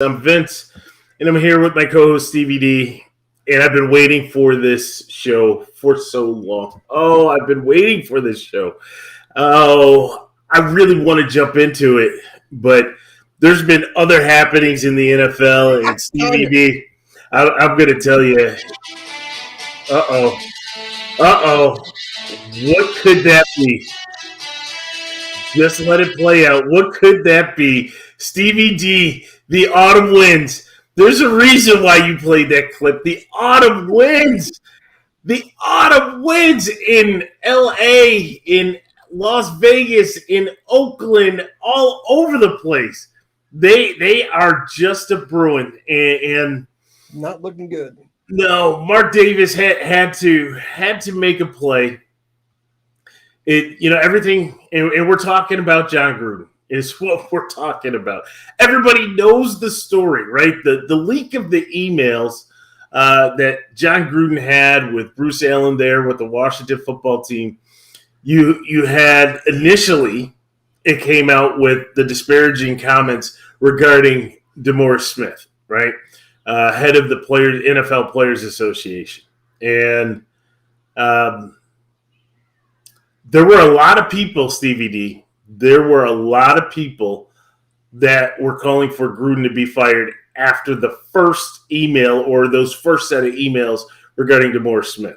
I'm Vince, and I'm here with my co-host Stevie D, and I've been waiting for this show for so long. Oh, I've been waiting for this show. Oh, I really want to jump into it, but there's been other happenings in the NFL, and Stevie D, I'm going to tell you, what could that be? Just let it play out. What could that be? Stevie D, the autumn winds. There's a reason why you played that clip. The autumn winds. The autumn winds in LA, in Las Vegas, in Oakland, all over the place. They are just a brewing and not looking good. No, Mark Davis had to make a play. Everything, and we're talking about John Gruden is what we're talking about. Everybody knows the story, right? The leak of the emails that John Gruden had with Bruce Allen there with the Washington football team. You had initially, it came out with the disparaging comments regarding DeMaurice Smith, right? Head of the NFL Players Association. And there were a lot of people, Stevie D. There were a lot of people that were calling for Gruden to be fired after the first email or those first set of emails regarding DeMaurice Smith.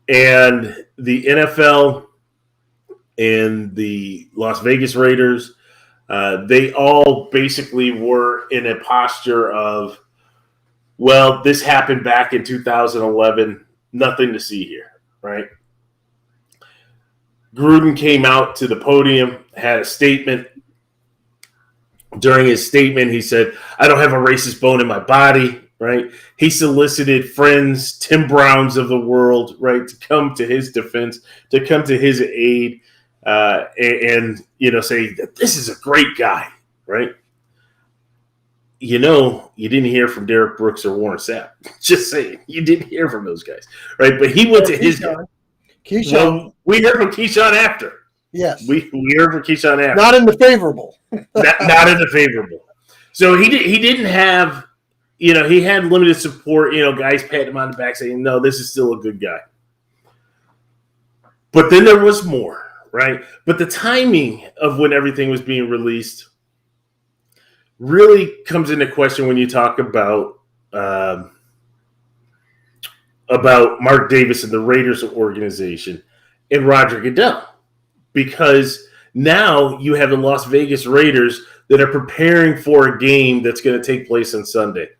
And the NFL and the Las Vegas Raiders, they all basically were in a posture of, well, this happened back in 2011. Nothing to see here, right? Gruden came out to the podium, had a statement. During his statement, he said, I don't have a racist bone in my body, right? He solicited friends, Tim Browns of the world, right, to come to his defense, to come to his aid, and say that this is a great guy, right? You didn't hear from Derek Brooks or Warren Sapp. Just saying, you didn't hear from those guys, right? But he went to his guy. Keyshawn. Well, we heard from Keyshawn after. Yes. We heard from Keyshawn after. Not in the favorable. not in the favorable. So he didn't have, he had limited support, guys patting him on the back saying, no, this is still a good guy. But then there was more, right? But the timing of when everything was being released really comes into question when you talk about Mark Davis and the Raiders organization and Roger Goodell, because now you have the Las Vegas Raiders that are preparing for a game that's going to take place on Sunday.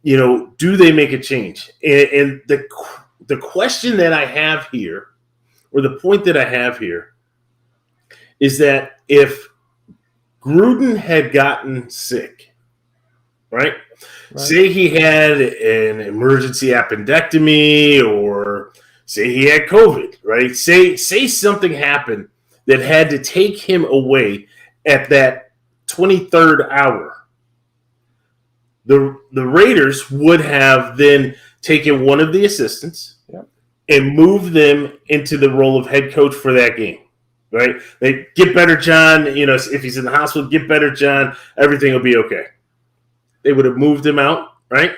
Do they make a change? And the question that I have here, or the point that I have here, is that if Gruden had gotten sick, right? Say he had an emergency appendectomy, or say he had COVID, right? Say something happened that had to take him away at that 23rd hour. The Raiders would have then taken one of the assistants and moved them into the role of head coach for that game, right? They get better, John. If he's in the hospital, get better, John. Everything will be okay. They would have moved him out, right,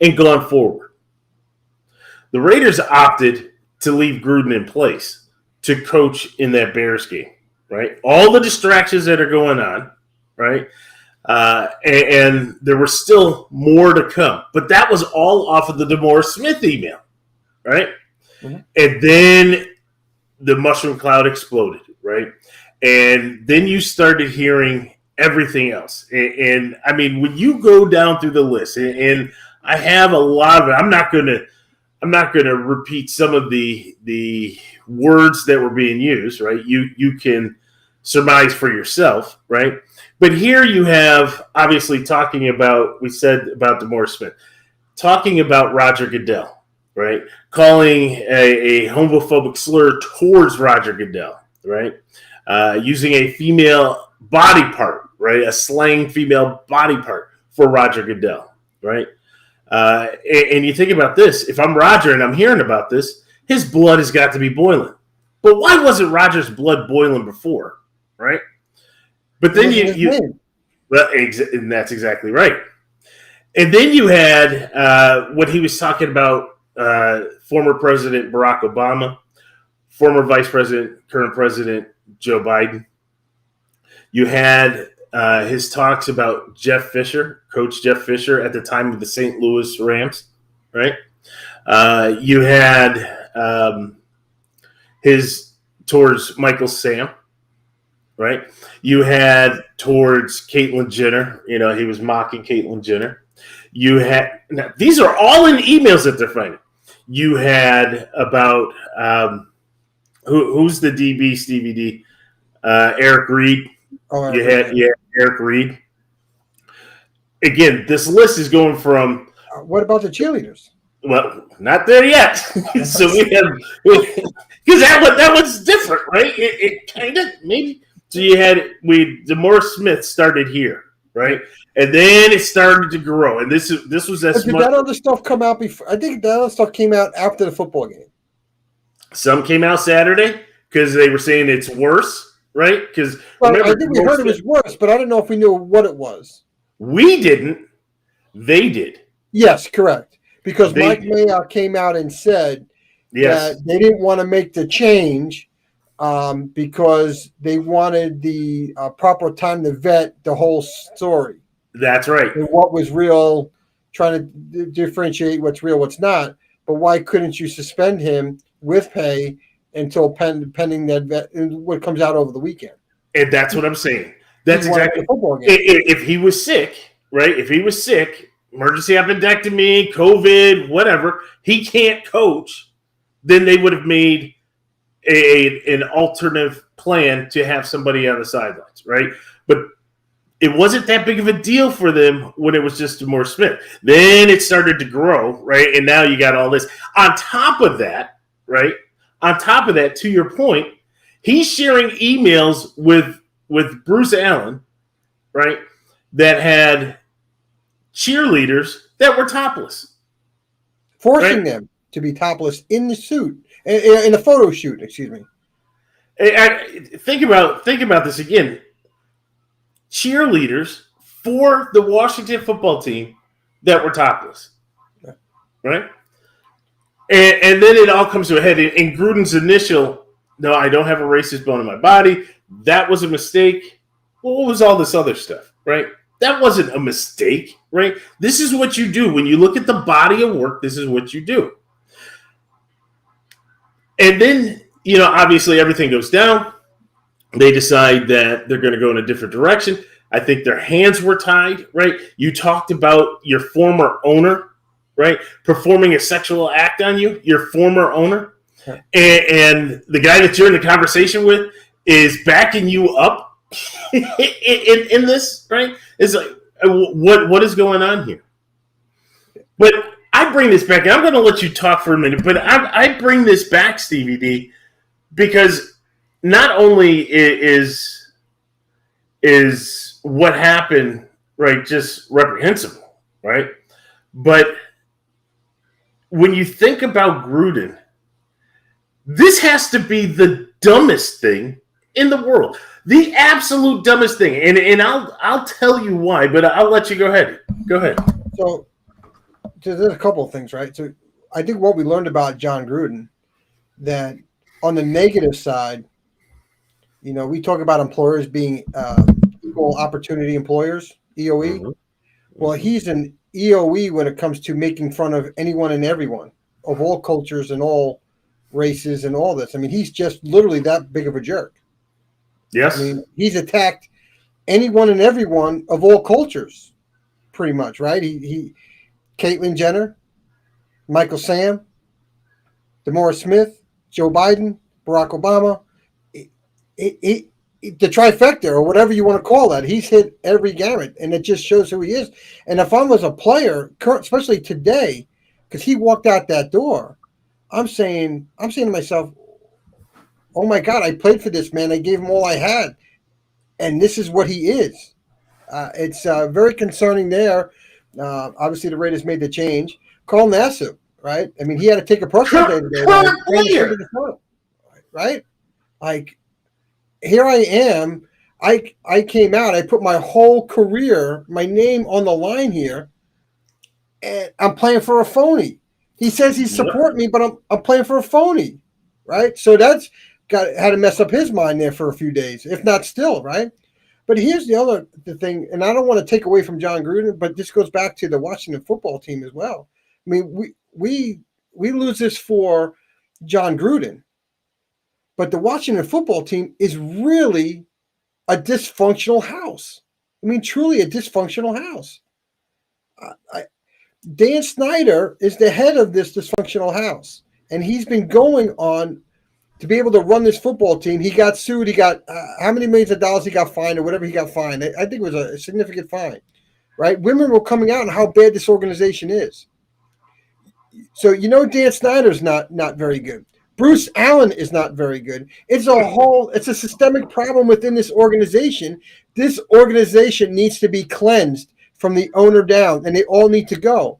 and gone forward. The Raiders opted to leave Gruden in place to coach in that Bears game, right? All the distractions that are going on, right, and there was still more to come. But that was all off of the DeMaurice Smith email, right? Mm-hmm. And then the mushroom cloud exploded, right? And then you started hearing everything else. And I mean, when you go down through the list, and I have a lot of it, I'm not gonna repeat some of the words that were being used, right? You can surmise for yourself, right? But here you have obviously talking about, we said about DeMaurice Smith, talking about Roger Goodell, right? Calling a homophobic slur towards Roger Goodell, right? Using a female body part, right? A slang female body part for Roger Goodell, right? And you think about this. If I'm Roger and I'm hearing about this, his blood has got to be boiling. But why wasn't Roger's blood boiling before, right? But then Well, and that's exactly right. And then you had what he was talking about, former President Barack Obama, former Vice President, current President Joe Biden. You had his talks about Jeff Fisher, Coach Jeff Fisher at the time of the St. Louis Rams, right? You had his towards Michael Sam, right? You had towards Caitlyn Jenner. You know, he was mocking Caitlyn Jenner. You had now, these are all in emails that they're finding. You had about who's the DB Stevie D? Eric Reed. Oh, you had Eric Reed. Again, this list is going from. What about the cheerleaders? Well, not there yet. So we have because that was different, right? It kind of maybe. So you had DeMaurice Smith started here, right, and then it started to grow, and this was as did that other stuff come out before? I think that other stuff came out after the football game. Some came out Saturday because they were saying it's worse, right? Because I think we heard it was worse, but I don't know if we knew what it was. We didn't. They did. Yes, correct. Because Mike Mayock came out and said that they didn't want to make the change because they wanted the proper time to vet the whole story. That's right. And what was real, trying to differentiate what's real, what's not. But why couldn't you suspend him with pay until pending that what comes out over the weekend? And that's what I'm saying. That's exactly. If he was sick, right? If he was sick, emergency appendectomy, COVID, whatever, he can't coach, then they would have made an alternative plan to have somebody on the sidelines, right? But it wasn't that big of a deal for them when it was just DeMaurice Smith. Then it started to grow, right? And now you got all this. On top of that, right? On top of that, to your point, he's sharing emails with Bruce Allen, right, that had cheerleaders that were topless. Forcing them to be topless in the suit, in a photo shoot, excuse me. Think about this again. Cheerleaders for the Washington football team that were topless, right? And then it all comes to a head. In Gruden's initial, no, I don't have a racist bone in my body. That was a mistake. Well, what was all this other stuff, right? That wasn't a mistake, right? This is what you do. When you look at the body of work, this is what you do. And then, obviously everything goes down. They decide that they're going to go in a different direction. I think their hands were tied, right? You talked about your former owner, right? Performing a sexual act on you, your former owner. And the guy that you're in the conversation with is backing you up in this, right? It's like, what is going on here? But I bring this back, and I'm going to let you talk for a minute, but I bring this back, Stevie D, because not only is what happened, right, just reprehensible, right? But when you think about Gruden, this has to be the dumbest thing in the world. The absolute dumbest thing. And I'll tell you why, but I'll let you go ahead. Go ahead. So there's a couple of things, right? So I think what we learned about John Gruden, that on the negative side, we talk about employers being equal opportunity employers, EOE. Mm-hmm. Well, he's an EOE when it comes to making fun of anyone and everyone of all cultures and all races and all this. I mean, he's just literally that big of a jerk. Yes. I mean, he's attacked anyone and everyone of all cultures, pretty much, right? He Caitlyn Jenner, Michael Sam, DeMaurice Smith, Joe Biden, Barack Obama. The trifecta, or whatever you want to call that, he's hit every gamut, and it just shows who he is. And if I was a player, especially today, because he walked out that door, I'm saying to myself, oh my God, I played for this man. I gave him all I had. And this is what he is. It's very concerning there. Obviously, the Raiders made the change. Carl Nassib, right? I mean, he had to take a personal day today. Right? Like, here I am. I came out. I put my whole career, my name on the line here, and I'm playing for a phony. He says he's supporting me, but I'm playing for a phony, right? So that's had to mess up his mind there for a few days, if not still, right? But here's the thing, and I don't want to take away from John Gruden, but this goes back to the Washington football team as well. I mean, we lose this for John Gruden, but the Washington football team is really a dysfunctional house. I mean, truly a dysfunctional house. Dan Snyder is the head of this dysfunctional house, and he's been going on to be able to run this football team. He got sued. He got how many millions of dollars he got fined or whatever he got fined. I think it was a significant fine, right? Women were coming out on how bad this organization is. So Dan Snyder's not very good. Bruce Allen is not very good. It's a systemic problem within this organization. This organization needs to be cleansed from the owner down, and they all need to go.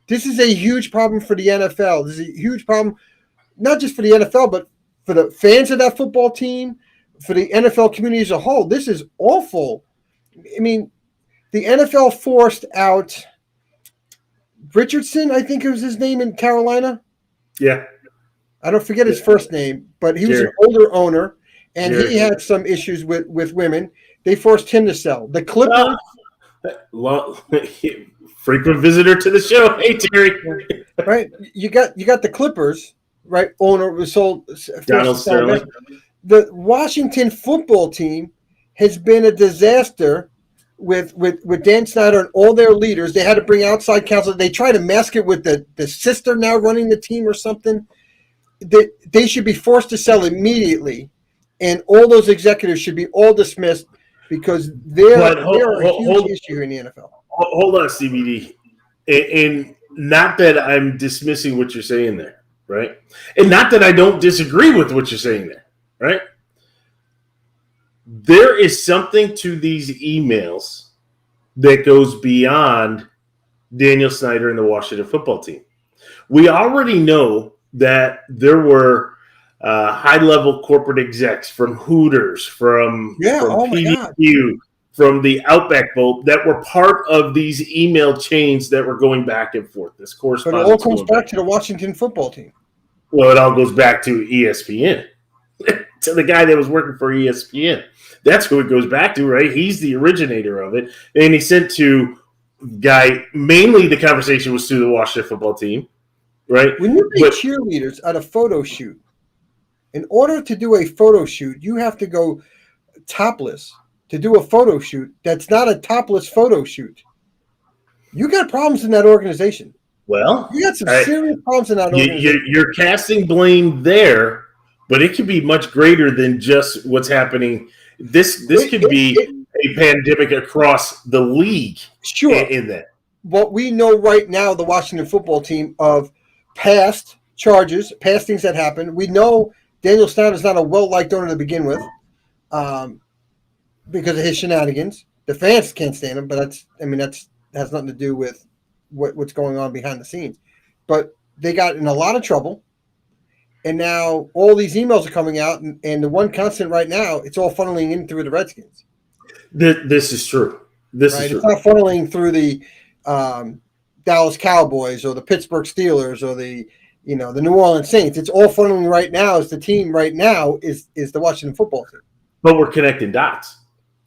This is a huge problem for the NFL. This is a huge problem, not just for the NFL, but for the fans of that football team, for the NFL community as a whole. This is awful. I mean, the NFL forced out Richardson, I think it was his name, in Carolina. Yeah. I don't forget his first name, but he was an older owner, and he had some issues with women. They forced him to sell. The Clippers. Frequent visitor to the show. Hey, Terry. Right. You got the Clippers, right? Owner was sold. Donald Sterling. The Washington football team has been a disaster with Dan Snyder and all their leaders. They had to bring outside counsel. They try to mask it with the sister now running the team or something. They should be forced to sell immediately, and all those executives should be all dismissed because they're a huge issue in the NFL. Hold on, CBD. And not that I'm dismissing what you're saying there, right? And not that I don't disagree with what you're saying there, right? There is something to these emails that goes beyond Daniel Snyder and the Washington football team. We already know that there were high-level corporate execs from Hooters, from PDQ, from the Outback Bowl that were part of these email chains that were going back and forth. This correspondence. But it all comes back to the Washington football team. Well, it all goes back to ESPN, to the guy that was working for ESPN. That's who it goes back to, right? He's the originator of it. And he sent to mainly the conversation was to the Washington football team, right? When you make cheerleaders at a photo shoot, in order to do a photo shoot, you have to go topless to do a photo shoot. That's not a topless photo shoot. You got problems in that organization. Well, you got some serious problems in that organization. You're casting blame there, but it could be much greater than just what's happening. This could be a pandemic across the league. Sure. In that. What we know right now, the Washington football team, of past charges, past things that happened. We know Daniel Snyder's not a well-liked owner to begin with, because of his shenanigans. The fans can't stand him, but that has nothing to do with what's going on behind the scenes. But they got in a lot of trouble, and now all these emails are coming out, and the one constant right now, it's all funneling in through the Redskins. This is true. This is true. It's not funneling through the Dallas Cowboys or the Pittsburgh Steelers or the New Orleans Saints. It's all funneling right now. As the team right now is the Washington football team. But we're connecting dots,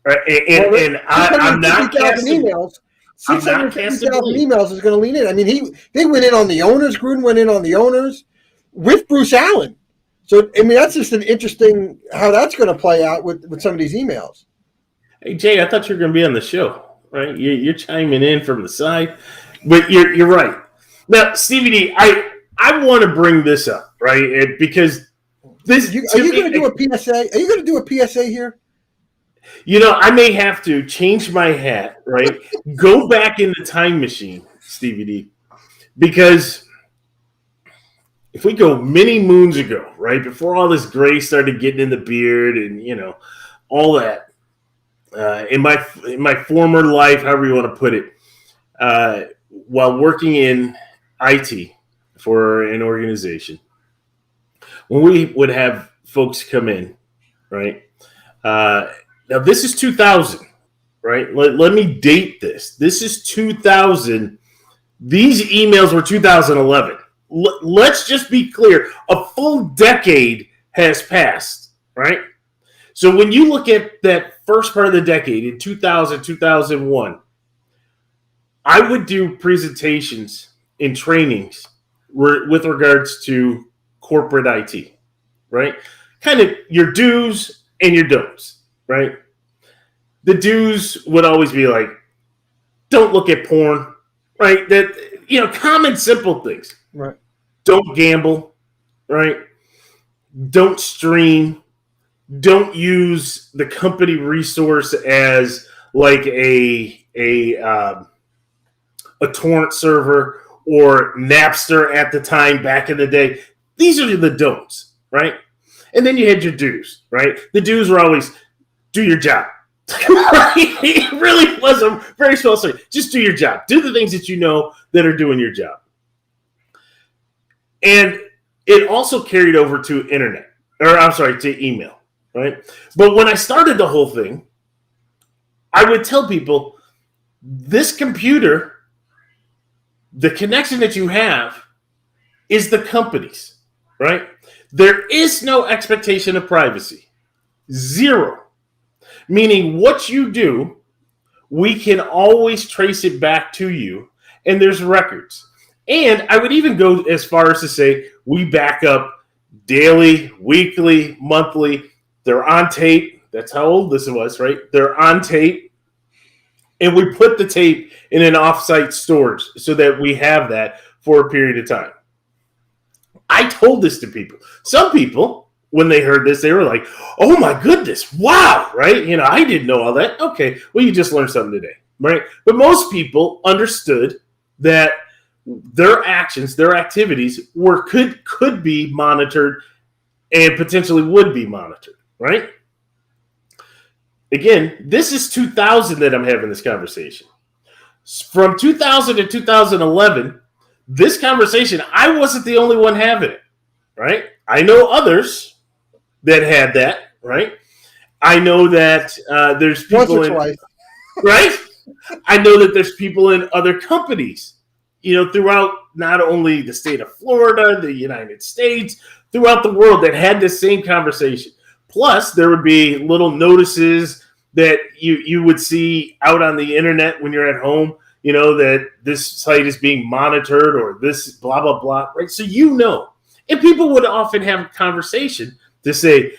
right? And I'm not casting emails. 650,000 emails is going to lean in. I mean, they went in on the owners. Gruden went in on the owners with Bruce Allen. So I mean, that's just an interesting how that's going to play out with some of these emails. Hey Jay, I thought you were going to be on the show, right? You're chiming in from the side, but you're right. Now, Stevie D, I want to bring this up, right? Because this are you going to do a PSA? Are you going to do a PSA here? I may have to change my hat, right? Go back in the time machine, Stevie D, because if we go many moons ago, right, before all this gray started getting in the beard and all that, in my former life, however you want to put it, while working in IT for an organization, when we would have folks come in, right, Now, this is 2000, right? Let me date this. This is 2000. These emails were 2011. Let's just be clear. A full decade has passed, right? So when you look at that first part of the decade in 2000, 2001, I would do presentations and trainings with regards to corporate IT, right? Kind of your do's and your don'ts, right? The do's would always be like, don't look at porn, right? That, common, simple things. Right. Don't gamble, right? Don't stream. Don't use the company resource as like a torrent server or Napster at the time back in the day. These are the don'ts, right? And then you had your do's, right? The do's were always do your job. It really was a very small story. Just do your job. Do the things that you know that are doing your job. And it also carried over to to email, right? But when I started the whole thing, I would tell people, this computer, the connection that you have is the company's, right? There is no expectation of privacy. Zero. Meaning what you do, we can always trace it back to you, and there's records. And I would even go as far as to say we back up daily, weekly, monthly. They're on tape. That's how old this was, right? They're on tape. And we put the tape in an offsite storage so that we have that for a period of time. I told this to people. Some people, when they heard this, they were like, oh my goodness, wow, right? I didn't know all that. Okay, well, you just learned something today, right? But most people understood that their actions, their activities could be monitored and potentially would be monitored, right? Again, this is 2000 that I'm having this conversation. From 2000 to 2011, this conversation, I wasn't the only one having it, right? I know others that had that, right? I know that there's people right? I know that there's people in other companies, throughout not only the state of Florida, the United States, throughout the world that had this same conversation. Plus, there would be little notices that you would see out on the internet when you're at home, that this site is being monitored or this blah, blah, blah, right? So and people would often have a conversation to say,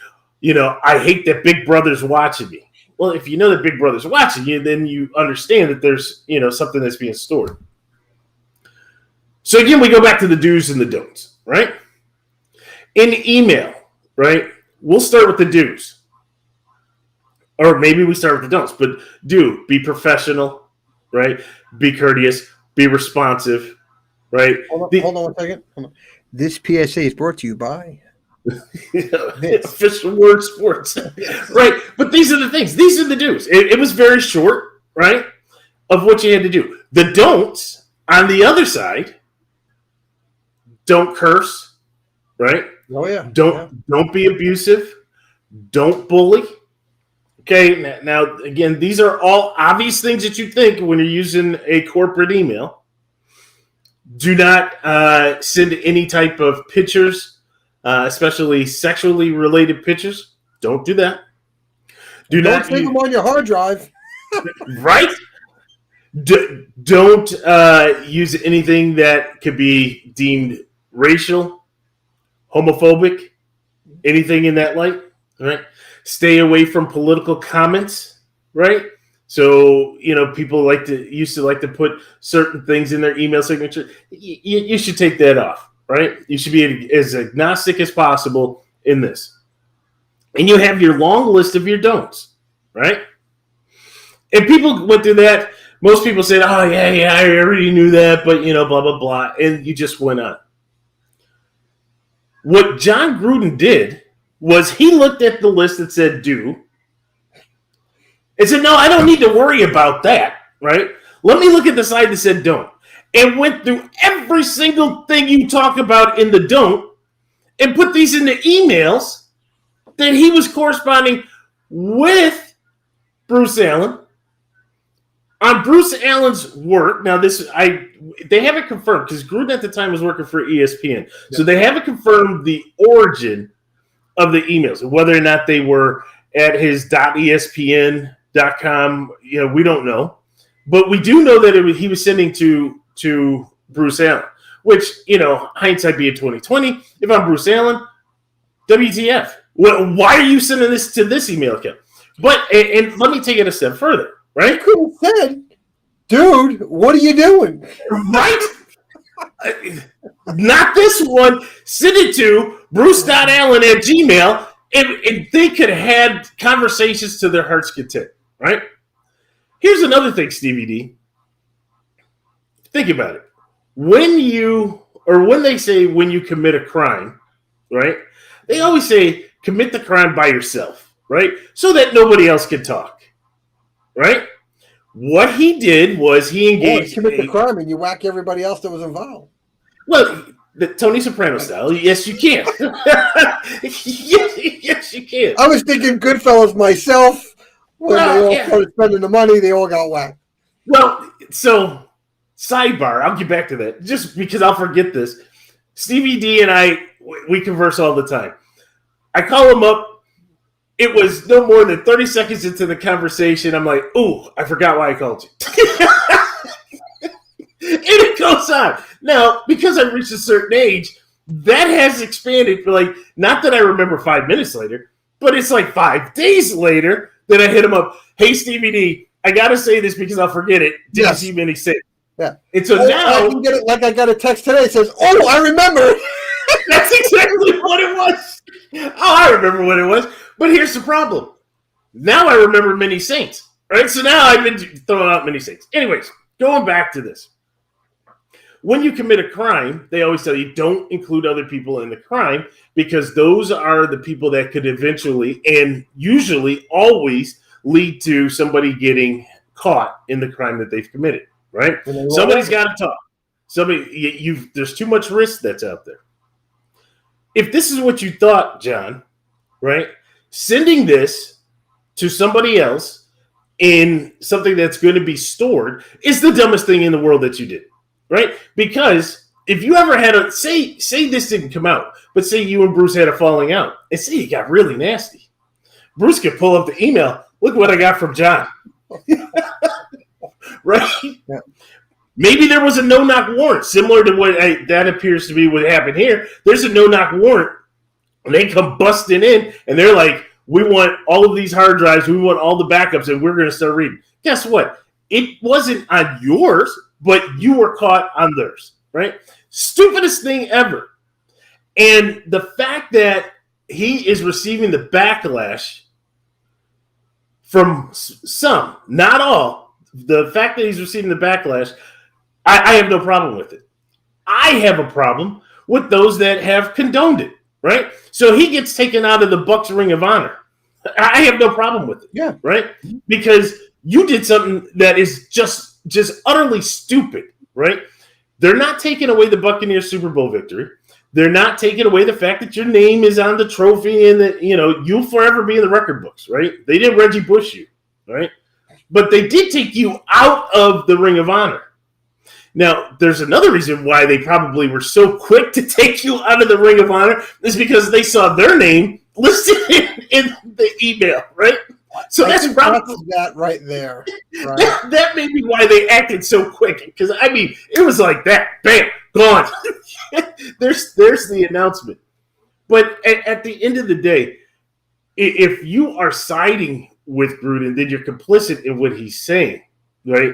I hate that Big Brother's watching me. Well, if you know that Big Brother's watching you, then you understand that there's, something that's being stored. So again, we go back to the do's and the don'ts, right? In email, right? We'll start with the do's. Or maybe we start with the don'ts, but be professional, right? Be courteous, be responsive, right? Hold on 1 second. Hold on. This PSA is brought to you by Official Word Sports. Right? But these are the things. These are the do's. It was very short, right, of what you had to do. The don'ts, on the other side, don't curse, right? Oh, yeah. Don't be abusive. Don't bully. Okay, now, again, these are all obvious things that you think when you're using a corporate email. Do not send any type of pictures, especially sexually related pictures. Don't do that. Don't save them on your hard drive. Right? Don't use anything that could be deemed racial, homophobic, anything in that light, right? Stay away from political comments, right? So, people used to put certain things in their email signature. You should take that off, right? You should be as agnostic as possible in this. And you have your long list of your don'ts, right? And people went through that. Most people said, oh, yeah, I already knew that, but, blah, blah, blah. And you just went on. What John Gruden did was he looked at the list that said do and said, no, I don't need to worry about that, right? Let me look at the side that said don't. And went through every single thing you talk about in the don't and put these in the emails that he was corresponding with Bruce Allen. On Bruce Allen's work, now they haven't confirmed because Gruden at the time was working for ESPN, so they haven't confirmed the origin of the emails, whether or not they were at his .espn.com. We don't know, but we do know that he was sending to Bruce Allen. Which hindsight being 2020, if I'm Bruce Allen, WTF? Why are you sending this to this email account? But and let me take it a step further. Right? Could have said, dude, what are you doing? Right? Not this one. Send it to Bruce.Allen@gmail, and they could have had conversations to their heart's content. Right? Here's another thing, Stevie D. Think about it. When they say when you commit a crime, right? They always say commit the crime by yourself, right? So that nobody else can talk. Right? What he did was he engaged. You commit the crime and you whack everybody else that was involved. Well, the Tony Soprano style. Yes, you can. yes, you can. I was thinking Goodfellas myself. When they all started spending the money, they all got whacked. Well, so sidebar. I'll get back to that just because I'll forget this. Stevie D and I, we converse all the time. I call him up. It was no more than 30 seconds into the conversation. I'm like, ooh, I forgot why I called you. And it goes on. Now, because I reached a certain age, that has expanded. Not that I remember 5 minutes later, but it's like 5 days later that I hit him up. Hey, Stevie D, I got to say this because I'll forget it. Didn't see many say. Yeah. And so now. I can get it like I got a text today. It says, oh, I remember. That's exactly what it was. Oh, I remember what it was. But here's the problem. Now I remember Many Saints, right? So now I've been throwing out Many Saints. Anyways, going back to this. When you commit a crime, they always tell you don't include other people in the crime because those are the people that could eventually and usually always lead to somebody getting caught in the crime that they've committed, right? Somebody's got to talk. There's too much risk that's out there. If this is what you thought, John, right? Sending this to somebody else in something that's going to be stored is the dumbest thing in the world that you did, right? Because if you ever had say this didn't come out, but say you and Bruce had a falling out, and say you got really nasty. Bruce could pull up the email. Look what I got from John. Right? Yeah. Maybe there was a no-knock warrant, similar to what that appears to be what happened here. There's a no-knock warrant, and they come busting in, and they're like, we want all of these hard drives, we want all the backups, and we're going to start reading. Guess what? It wasn't on yours, but you were caught on theirs, right? Stupidest thing ever. And the fact that he is receiving the backlash from some, not all, the fact that he's receiving the backlash, I have no problem with it. I have a problem with those that have condoned it, right? So he gets taken out of the Bucks Ring of Honor. I have no problem with it, yeah, right? Because you did something that is just utterly stupid, right? They're not taking away the Buccaneers Super Bowl victory. They're not taking away the fact that your name is on the trophy and that, you'll forever be in the record books, right? They didn't Reggie Bush you, right? But they did take you out of the Ring of Honor. Now, there's another reason why they probably were so quick to take you out of the Ring of Honor is because they saw their name listed in the email, right? So that's probably that right there. Right? that may be why they acted so quick. Because, it was like that. Bam, gone. there's the announcement. But at the end of the day, if you are siding with Gruden, then you're complicit in what he's saying, right?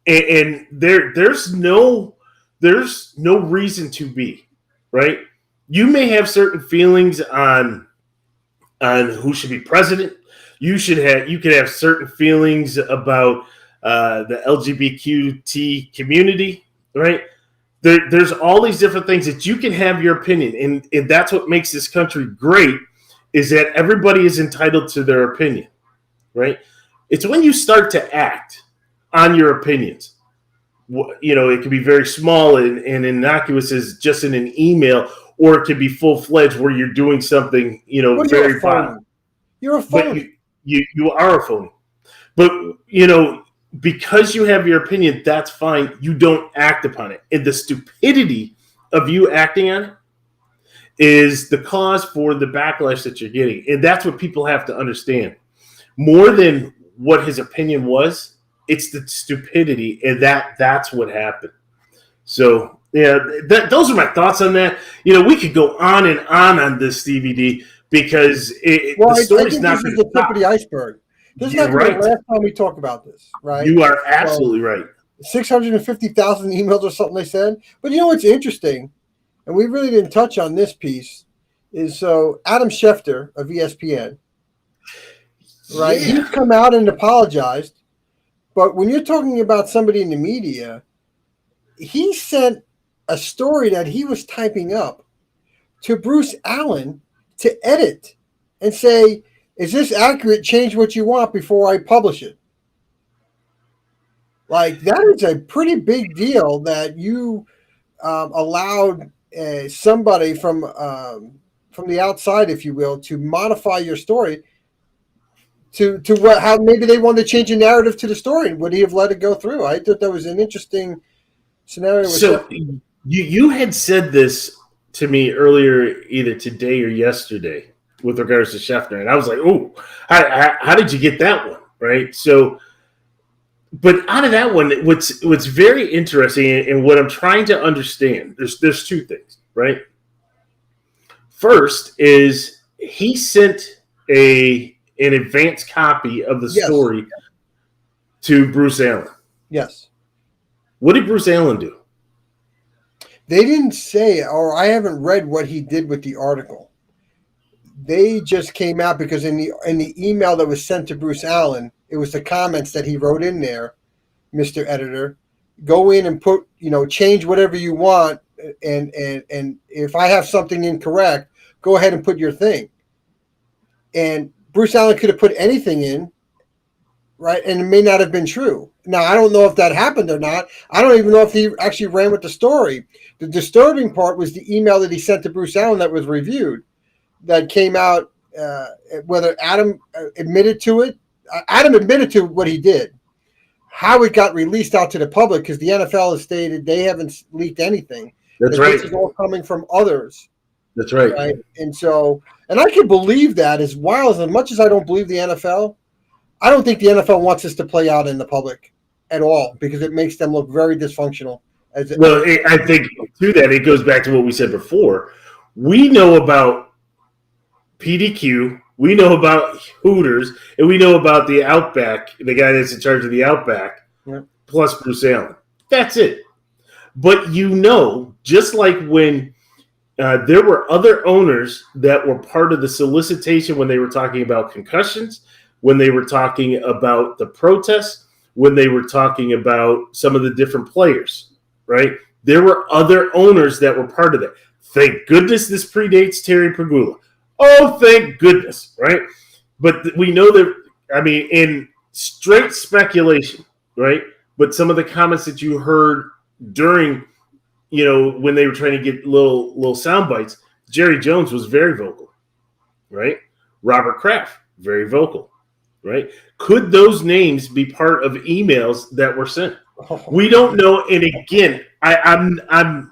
And there's no reason to be, right? You may have certain feelings on who should be president. You could have certain feelings about the LGBTQ community, right? There's all these different things that you can have your opinion, and that's what makes this country great, is that everybody is entitled to their opinion, right? It's when you start to act on your opinions. It can be very small and innocuous as just in an email, or it can be full-fledged where you're doing something, very violent. You're a phony. But you are a phony. But, because you have your opinion, that's fine. You don't act upon it. And the stupidity of you acting on it is the cause for the backlash that you're getting. And that's what people have to understand. More than what his opinion was, it's the stupidity. And that's what happened. So, yeah, those are my thoughts on that. We could go on and on this DVD because the story's not going to the tip of the iceberg. This is not going to be the last time we talk about this, right? You are absolutely right. 650,000 emails or something they said. But what's interesting, and we really didn't touch on this piece, is so Adam Schefter of ESPN, right? Yeah. He's come out and apologized. But when you're talking about somebody in the media, he sent a story that he was typing up to Bruce Allen to edit and say, is this accurate? Change what you want before I publish it. Like, that is a pretty big deal that you allowed somebody from the outside, if you will, to modify your story to how maybe they wanted to change a narrative to the story. Would he have let it go through? I thought that was an interesting scenario. So you had said this to me earlier, either today or yesterday, with regards to Schefter, and I was like, "Oh, how did you get that one?" Right? So, but out of that one, what's very interesting, and what I'm trying to understand, there's two things, right? First is he sent an advanced copy of the story to Bruce Allen. Yes. What did Bruce Allen do? They didn't say, or I haven't read what he did with the article. They just came out because in the email that was sent to Bruce Allen, it was the comments that he wrote in there, Mr. Editor. Go in and put, change whatever you want, and if I have something incorrect, go ahead and put your thing. And Bruce Allen could have put anything in, right? And it may not have been true. Now, I don't know if that happened or not. I don't even know if he actually ran with the story. The disturbing part was the email that he sent to Bruce Allen that was reviewed, that came out, whether Adam admitted to it. Adam admitted to what he did. How it got released out to the public, because the NFL has stated they haven't leaked anything. That's right. This is all coming from others. That's right. And so, and I can believe that as much as I don't believe the NFL, I don't think the NFL wants this to play out in the public at all, because it makes them look very dysfunctional. I think through that, it goes back to what we said before. We know about PDQ, we know about Hooters, and we know about the Outback, the guy that's in charge of the Outback, plus Bruce Allen. That's it. But just like when there were other owners that were part of the solicitation when they were talking about concussions, when they were talking about the protests, when they were talking about some of the different players, right? There were other owners that were part of that. Thank goodness this predates Terry Pegula. Oh, thank goodness, right? But we know that, in straight speculation, right? But some of the comments that you heard during, when they were trying to get little sound bites, Jerry Jones was very vocal, right? Robert Kraft, very vocal, right? Could those names be part of emails that were sent? We don't know. And again, I'm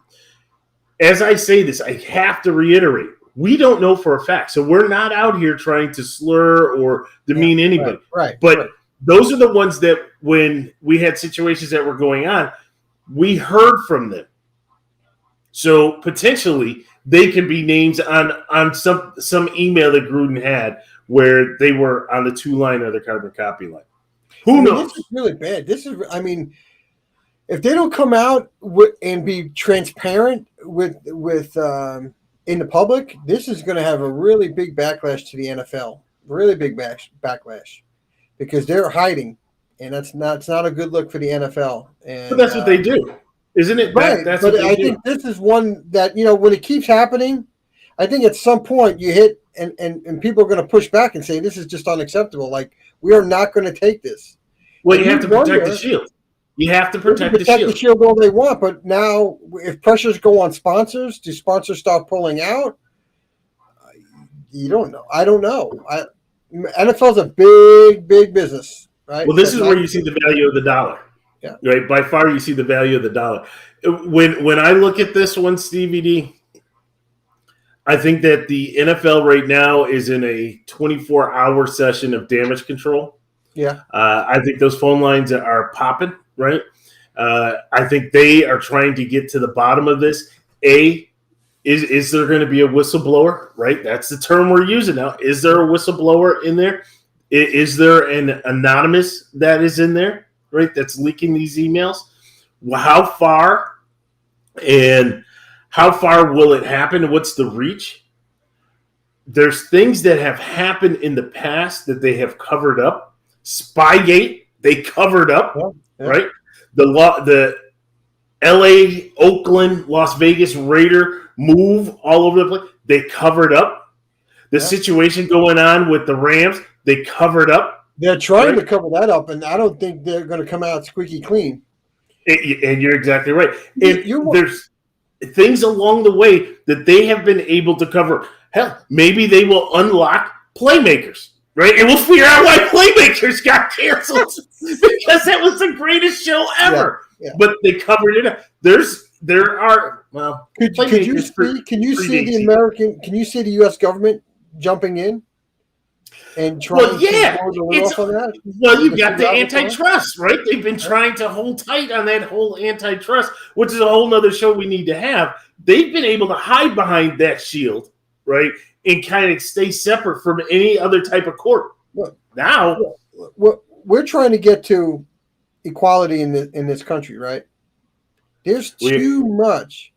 as I say this, I have to reiterate, we don't know for a fact. So we're not out here trying to slur or demean anybody. Right. But those are the ones that when we had situations that were going on, we heard from them. So potentially they can be names on some email that Gruden had where they were on the 2-line or the carbon copy line. Who knows? This is really bad. If they don't come out and be transparent with in the public, this is going to have a really big backlash to the NFL. Really big backlash, because they're hiding, and that's not a good look for the NFL. And but that's what they do, isn't it? Right. That's but what they I do. think this is one that when it keeps happening, I think at some point you hit and people are going to push back and say this is just unacceptable. Like, we are not going to take this. Well, you have to protect the shield. You have to protect the shield all they want, but now if pressures go on sponsors, do sponsors start pulling out? You don't know. I don't know. NFL's a big business, right? Well, this is where you see the value of the dollar. Yeah. Right. By far, you see the value of the dollar. When I look at this one, Stevie D, I think that the NFL right now is in a 24-hour session of damage control. Yeah. I think those phone lines are popping, right? I think they are trying to get to the bottom of this. Is there going to be a whistleblower, right? That's the term we're using now. Is there a whistleblower in there? Is there an anonymous that is in there, right, that's leaking these emails? How far and how far will it happen? What's the reach? There's things that have happened in the past that they have covered up. Spygate, they covered up, right? The LA, Oakland, Las Vegas Raider move all over the place, they covered up. The situation going on with the Rams, they covered up. They're trying to cover that up, and I don't think they're going to come out squeaky clean. And you're exactly right. And there's things along the way that they have been able to cover. Hell, maybe they will unlock Playmakers, right? And we'll figure out why Playmakers got canceled because that was the greatest show ever. Yeah. But they covered it up. There are can you see the U.S. government jumping in and trying to hold the lid off on that? Well, you got the antitrust, right? They've been trying to hold tight on that whole antitrust, which is a whole nother show we need to have. They've been able to hide behind that shield, right, and kind of stay separate from any other type of court. Now, we're trying to get to equality in this country, right? There's too much.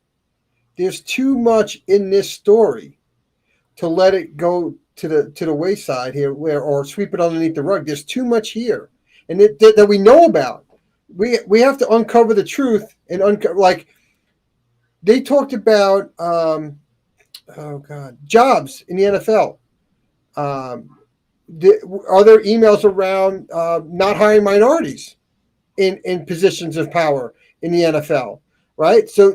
There's too much in this story to let it go to the wayside here, or sweep it underneath the rug. There's too much here, and that we know about. We have to uncover the truth and like they talked about. Jobs in the NFL. Are there emails around not hiring minorities in positions of power in the NFL? Right. So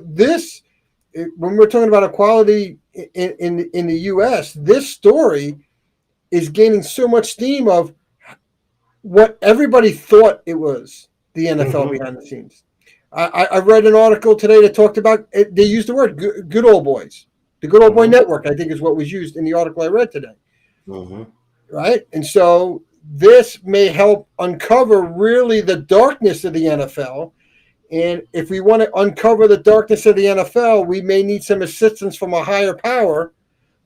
when we're talking about equality in the U.S., this story is gaining so much steam of what everybody thought it was, the NFL behind the scenes. I read an article today that talked about they used the word good old boys. The Good Old Boy Network, I think, is what was used in the article I read today. Right? And so this may help uncover really the darkness of the NFL. And if we want to uncover the darkness of the NFL, we may need some assistance from a higher power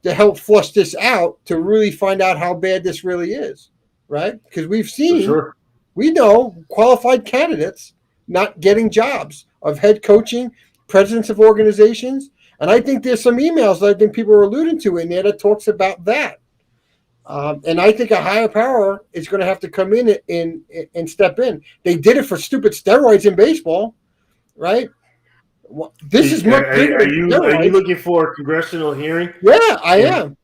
to help flush this out, to really find out how bad this really is. Right? Because we've seen, we know qualified candidates not getting jobs of head coaching, presidents of organizations. And I think there's some emails that I think people are alluding to in there that talks about that. And I think a higher power is going to have to come in and step in. They did it for stupid steroids in baseball, right? This is much bigger. Are you looking for a congressional hearing? Yeah, I am.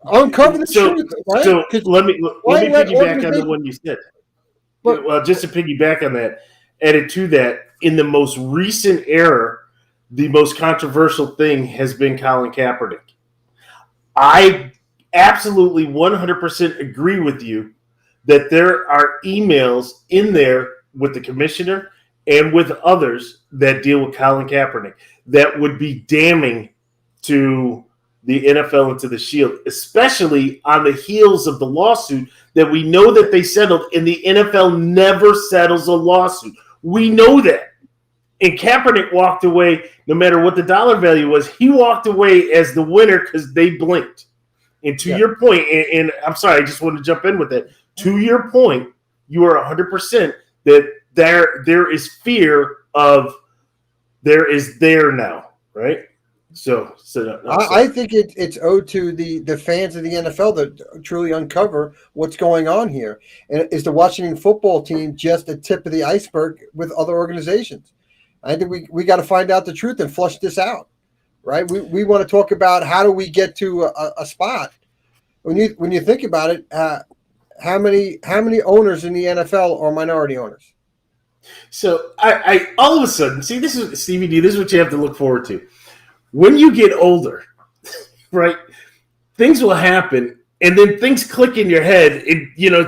Uncover the truth, right? So let me piggyback on the one you said. Well, just to piggyback on that, added to that, in the most recent era, the most controversial thing has been Colin Kaepernick. I absolutely 100% agree with you that there are emails in there with the commissioner and with others that deal with Colin Kaepernick that would be damning to the NFL and to the Shield, especially on the heels of the lawsuit that we know that they settled, and the NFL never settles a lawsuit. We know that. And Kaepernick walked away, no matter what the dollar value was, he walked away as the winner because they blinked. And to your point, and I'm sorry, I just want to jump in with that. To your point, you are 100% that there is fear of there is there now, right? I think it's owed to the fans of the NFL that truly uncover what's going on here. And is the Washington football team just a tip of the iceberg with other organizations? I think we got to find out the truth and flush this out, right? We want to talk about how do we get to a spot. When you think about it, how many owners in the NFL are minority owners? So I all of a sudden, see, this is Stevie D. This is what you have to look forward to. When you get older, right? Things will happen and then things click in your head.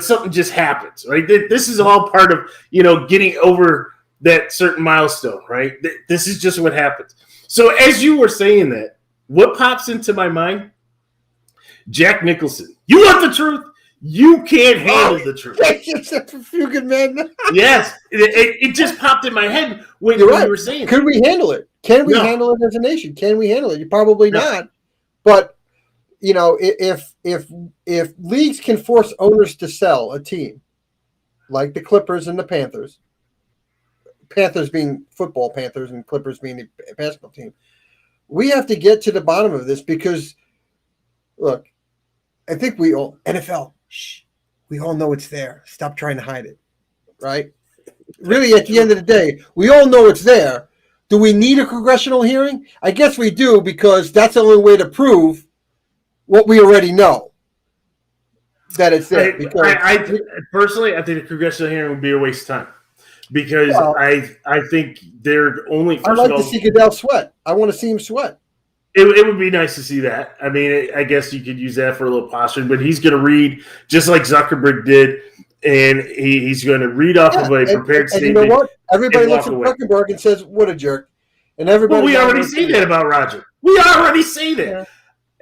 Something just happens, right? This is all part of getting over that certain milestone, right? This is just what happens. So as you were saying that, what pops into my mind? Jack Nicholson. You want the truth? You can't handle the truth. Except for few good men. Yes, it just popped in my head when You're you right. were saying. Could we handle it? Can we No. handle it as a nation? Can we handle it? Probably No. not. But if leagues can force owners to sell a team, like the Clippers and the Panthers being football Panthers and Clippers being a basketball team, we have to get to the bottom of this because, look, I think we all NFL. We all know it's there. Stop trying to hide it, right? Really, at the end of the day, we all know it's there. Do we need a congressional hearing? I guess we do because that's the only way to prove what we already know, that it's there. Personally, I think a congressional hearing would be a waste of time because I think they're only. I'd like to see Goodell sweat. I want to see him sweat. It would be nice to see that. I mean, I guess you could use that for a little posturing, but he's going to read just like Zuckerberg did, and he's going to read off of a prepared statement. And you know what? Everybody looks at Zuckerberg and says, "What a jerk!" And everybody. Well, we already say that about Roger. We already say that. Yeah.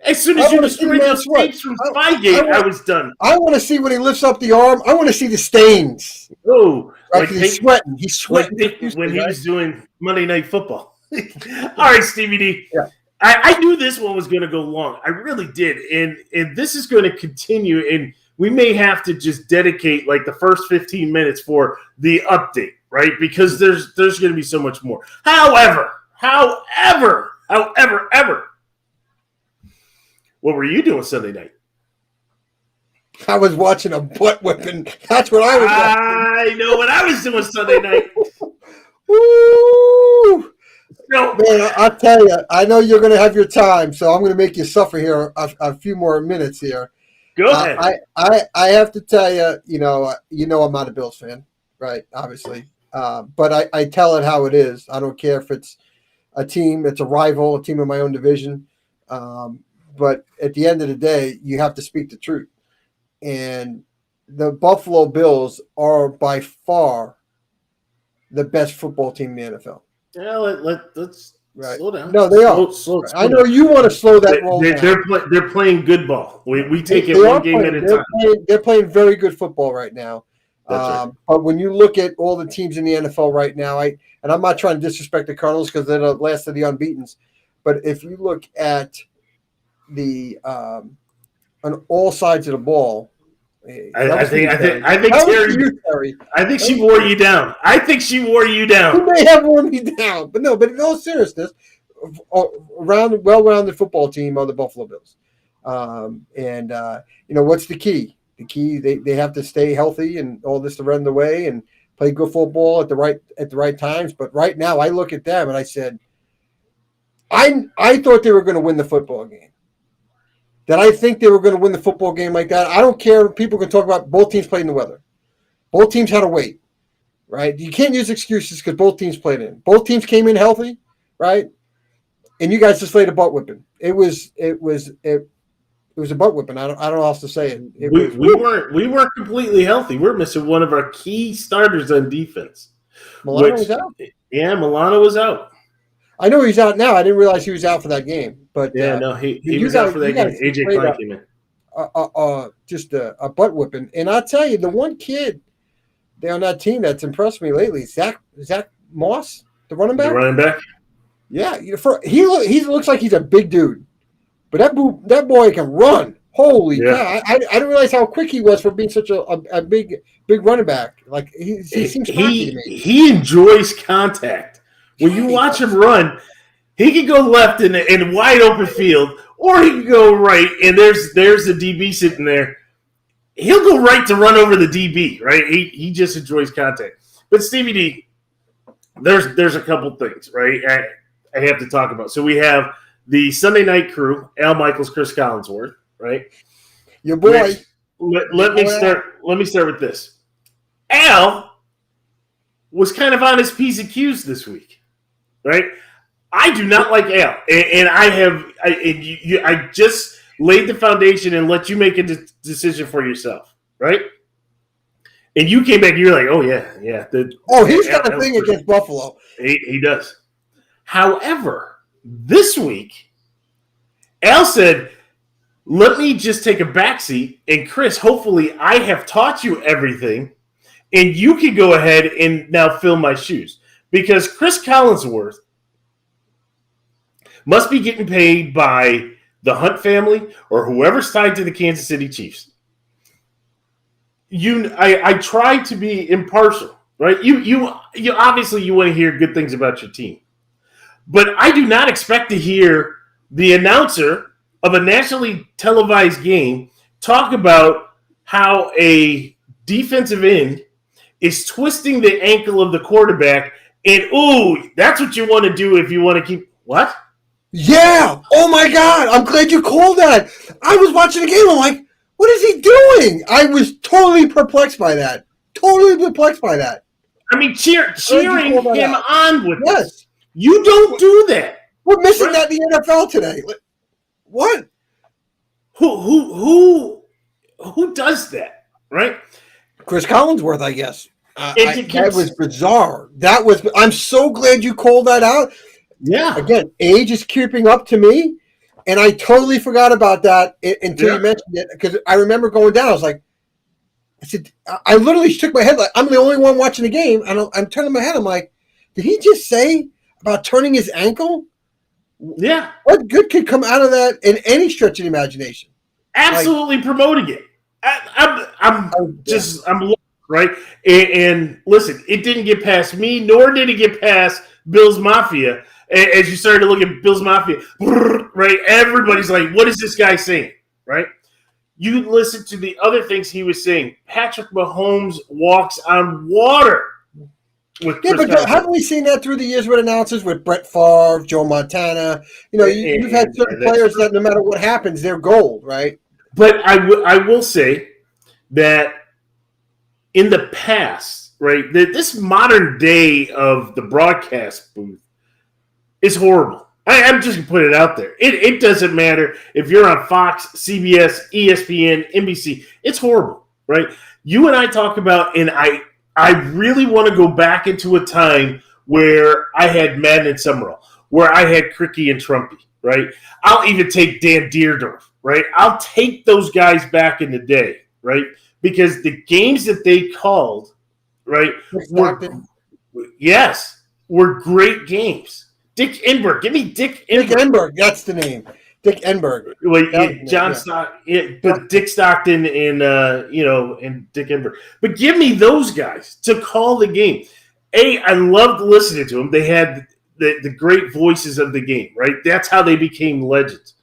As soon as you destroyed those tapes from Spygate, I was done. I want to see when he lifts up the arm. I want to see the stains. Oh, right, he's sweating. He's sweating when he was doing Monday Night Football. All right, Stevie D. Yeah. I knew this one was going to go long. I really did. And this is going to continue. And we may have to just dedicate like the first 15 minutes for the update, right? Because there's going to be so much more. However, what were you doing Sunday night? I was watching a butt whipping. That's what I was watching. I know what I was doing Sunday night. Woo! No. Man, I'll tell you, I know you're going to have your time, so I'm going to make you suffer here a few more minutes here. Go ahead. I have to tell you, I'm not a Bills fan, right? Obviously. But I tell it how it is. I don't care if it's a team, it's a rival, a team in my own division. But at the end of the day, you have to speak the truth. And the Buffalo Bills are by far the best football team in the NFL. Yeah, let's slow down. No, they are. Slow I know you want to slow that roll down. They're playing good ball. We take it one game at a time. They're playing very good football right now. Right. But when you look at all the teams in the NFL right now, and I'm not trying to disrespect the Cardinals because they're the last of the unbeatens, but if you look at the on all sides of the ball, I think she wore you down. I think she wore you down. She may have worn me down, but in all seriousness, well-rounded football team are the Buffalo Bills. What's the key? The key they have to stay healthy and all this to run the way and play good football at the right times. But right now, I look at them and I said, I thought they were going to win the football game. That I think they were going to win the football game like that. I don't care. People can talk about both teams played in the weather. Both teams had to wait, right? You can't use excuses because both teams played in. Both teams came in healthy, right? And you guys just laid a butt whipping. It was a butt whipping. I don't know how else to say it. We weren't completely healthy. We're missing one of our key starters on defense. Milano was out. Yeah, Milano was out. I know he's out now. I didn't realize he was out for that game. But he was out for that game. AJ Klein came in. Just a butt whipping. And I'll tell you, the one kid there on that team that's impressed me lately, Zach Moss, the running back. The running back? Yeah. He looks like he's a big dude. But that boy can run. Holy cow. I didn't realize how quick he was for being such a big running back. Like he seems cocky to me. He enjoys contact. When you watch him run, he can go left in a wide open field, or he can go right, and there's the DB sitting there. He'll go right to run over the DB, right? He just enjoys contact. But Stevie D, there's a couple things, right? I have to talk about. So we have the Sunday night crew: Al Michaels, Chris Collinsworth, right? Your boy. Let me start with this. Al was kind of on his P's and Q's this week. Right, I do not like Al, and I just laid the foundation and let you make a decision for yourself, right? And you came back, you're like, oh, yeah. He's got a thing against Buffalo. He does. However, this week, Al said, let me just take a backseat. And Chris, hopefully I have taught you everything. And you can go ahead and now fill my shoes. Because Chris Collinsworth must be getting paid by the Hunt family or whoever's tied to the Kansas City Chiefs. I try to be impartial, right? You obviously you want to hear good things about your team. But I do not expect to hear the announcer of a nationally televised game talk about how a defensive end is twisting the ankle of the quarterback and, ooh, that's what you want to do if you want to keep – what? Yeah. Oh, my God. I'm glad you called that. I was watching the game. I'm like, what is he doing? I was totally perplexed by that. I mean, cheering him on with this. You don't do that. We're missing that in the NFL today. What? Who does that, right? Chris Collinsworth, I guess. That was bizarre. I'm so glad you called that out. Yeah. Again, age is creeping up to me, and I totally forgot about that until you mentioned it, because I remember going down. I said, I literally shook my head like I'm the only one watching the game, and I'm turning my head. I'm like, did he just say about turning his ankle? Yeah. What good could come out of that in any stretch of the imagination? Absolutely promoting it. I'm right. And listen, it didn't get past me, nor did it get past Bill's Mafia. As you started to look at Bill's Mafia, right? Everybody's like, what is this guy saying? Right? You listen to the other things he was saying. Patrick Mahomes walks on water. But haven't we seen that through the years with announcers, with Brett Favre, Joe Montana? You've had certain players that no matter what happens, they're gold, right? But I will say that in the past, right, this modern day of the broadcast booth is horrible. I'm just going to put it out there. It doesn't matter if you're on Fox, CBS, ESPN, NBC. It's horrible, right? You and I talk about, and I really want to go back into a time where I had Madden and Summerall, where I had Cricky and Trumpy, right? I'll even take Dan Deerdorf, right? I'll take those guys back in the day, right? Because the games that they called, right, were great games. Dick Enberg. Give me Dick Enberg. Dick Enberg, that's the name. Dick Enberg. But Dick Stockton and Dick Enberg. But give me those guys to call the game. I loved listening to them. They had the great voices of the game, right? That's how they became legends.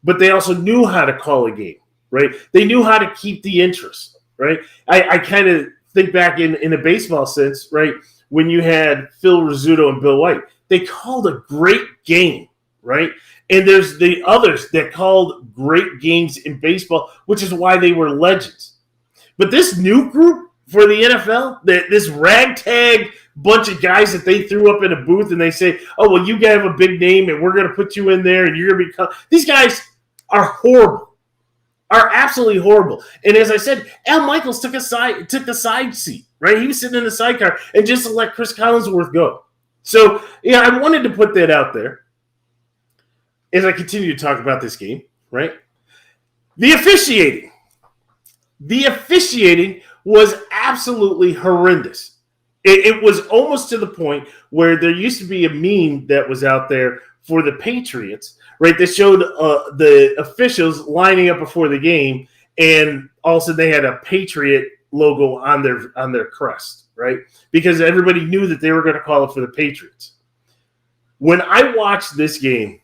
But they also knew how to call a game, right? They knew how to keep the interest, right? I kind of think back in a baseball sense, right? When you had Phil Rizzuto and Bill White. They called a great game, right? And there's the others that called great games in baseball, which is why they were legends. But this new group for the NFL, this ragtag bunch of guys that they threw up in a booth and they say, oh, well, you have a big name and we're going to put you in there and you're going to be – these guys are horrible, are absolutely horrible. And as I said, Al Michaels took the side seat, right? He was sitting in the sidecar and just let Chris Collinsworth go. So, I wanted to put that out there as I continue to talk about this game, right? The officiating was absolutely horrendous. It was almost to the point where there used to be a meme that was out there for the Patriots, right, that showed the officials lining up before the game, and all of a sudden they had a Patriot logo on their crest. Right? Because everybody knew that they were going to call it for the Patriots. When I watched this game,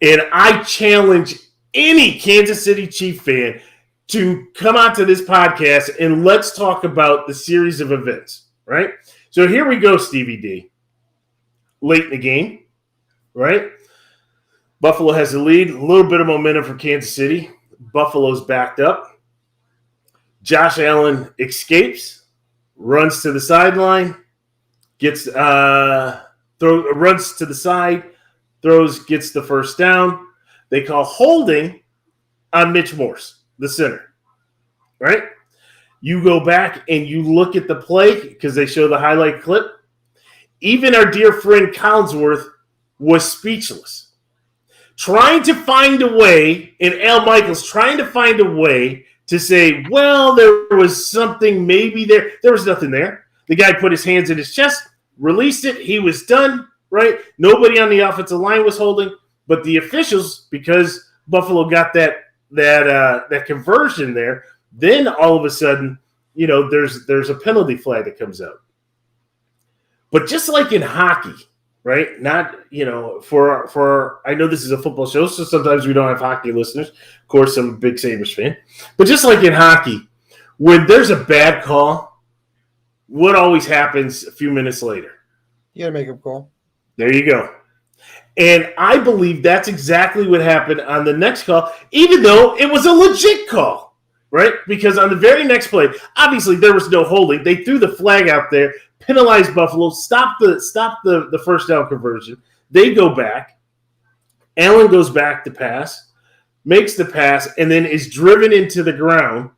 and I challenge any Kansas City Chief fan to come onto this podcast and let's talk about the series of events, right? So here we go, Stevie D. Late in the game, right? Buffalo has the lead. A little bit of momentum for Kansas City. Buffalo's backed up. Josh Allen escapes. Runs to the sideline, runs to the side, gets the first down. They call holding on Mitch Morse, the center, right? You go back and you look at the play because they show the highlight clip. Even our dear friend Collinsworth was speechless, trying to find a way, and Al Michaels trying to find a way to say, well, there was something maybe there. There was nothing there. The guy put his hands in his chest, released it. He was done, right? Nobody on the offensive line was holding, but the officials, because Buffalo got that conversion there, then all of a sudden, there's a penalty flag that comes out. But just like in hockey, right? Not, for I know this is a football show, so sometimes we don't have hockey listeners. Of course, I'm a big Sabres fan. But just like in hockey, when there's a bad call, what always happens a few minutes later? You got to make a call. There you go. And I believe that's exactly what happened on the next call, even though it was a legit call, right? Because on the very next play, obviously there was no holding. They threw the flag out there, penalized Buffalo, stopped the first down conversion. They go back. Allen goes back to pass, makes the pass, and then is driven into the ground,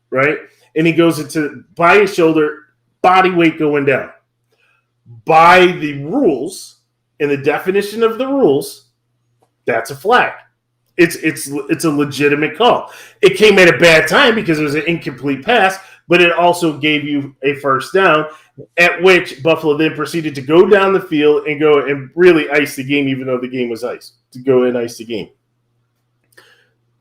right? And he goes by his shoulder, body weight going down. By the rules, in the definition of the rules, that's a flag. It's a legitimate call. It came at a bad time because it was an incomplete pass, but it also gave you a first down, at which Buffalo then proceeded to go down the field and go and really ice the game, even though the game was iced, to go and ice the game.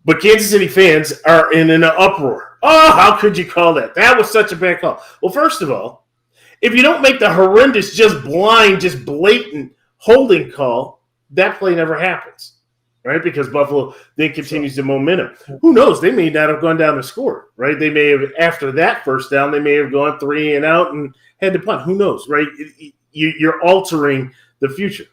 But Kansas City fans are in an uproar. Oh, how could you call that? That was such a bad call. Well, first of all, if you don't make the horrendous, just blind, just blatant holding call, that play never happens, right? Because Buffalo then continues the momentum. Who knows? They may not have gone down to score, right? They may have, after that first down, they may have gone 3 and out and had to punt. Who knows, right? You're altering the future.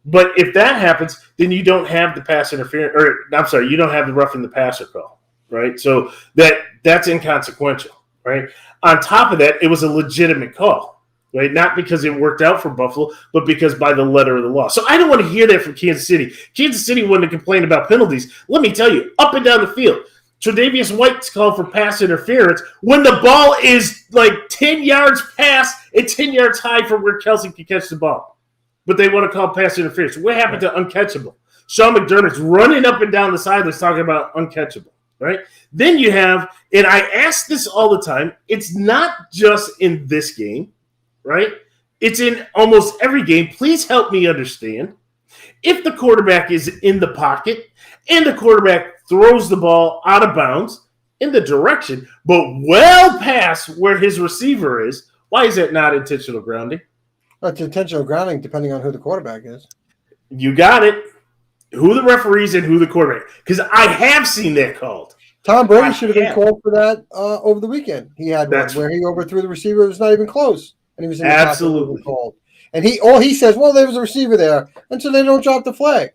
But if that happens, then you don't have the pass interference, you don't have the roughing the passer call, right? So that's inconsequential, right? On top of that, it was a legitimate call. Right? Not because it worked out for Buffalo, but because by the letter of the law. So I don't want to hear that from Kansas City. Kansas City wouldn't complain about penalties. Let me tell you, up and down the field, Tre'Davious White's called for pass interference when the ball is like 10 yards past and 10 yards high from where Kelsey can catch the ball. But they want to call pass interference. What happened to uncatchable? Sean McDermott's running up and down the sidelines talking about uncatchable, right? Then you have, and I ask this all the time, it's not just in this game, right? It's in almost every game. Please help me understand. If the quarterback is in the pocket and the quarterback throws the ball out of bounds in the direction, but well past where his receiver is, why is that not intentional grounding? It's intentional grounding depending on who the quarterback is. You got it. Who the referees and who the quarterback. Because I have seen that called. Tom Brady should have been called for that over the weekend. He had one where he overthrew the receiver. It was not even close. And he was in the absolutely called. And he says, well, there was a receiver there, and so they don't drop the flag.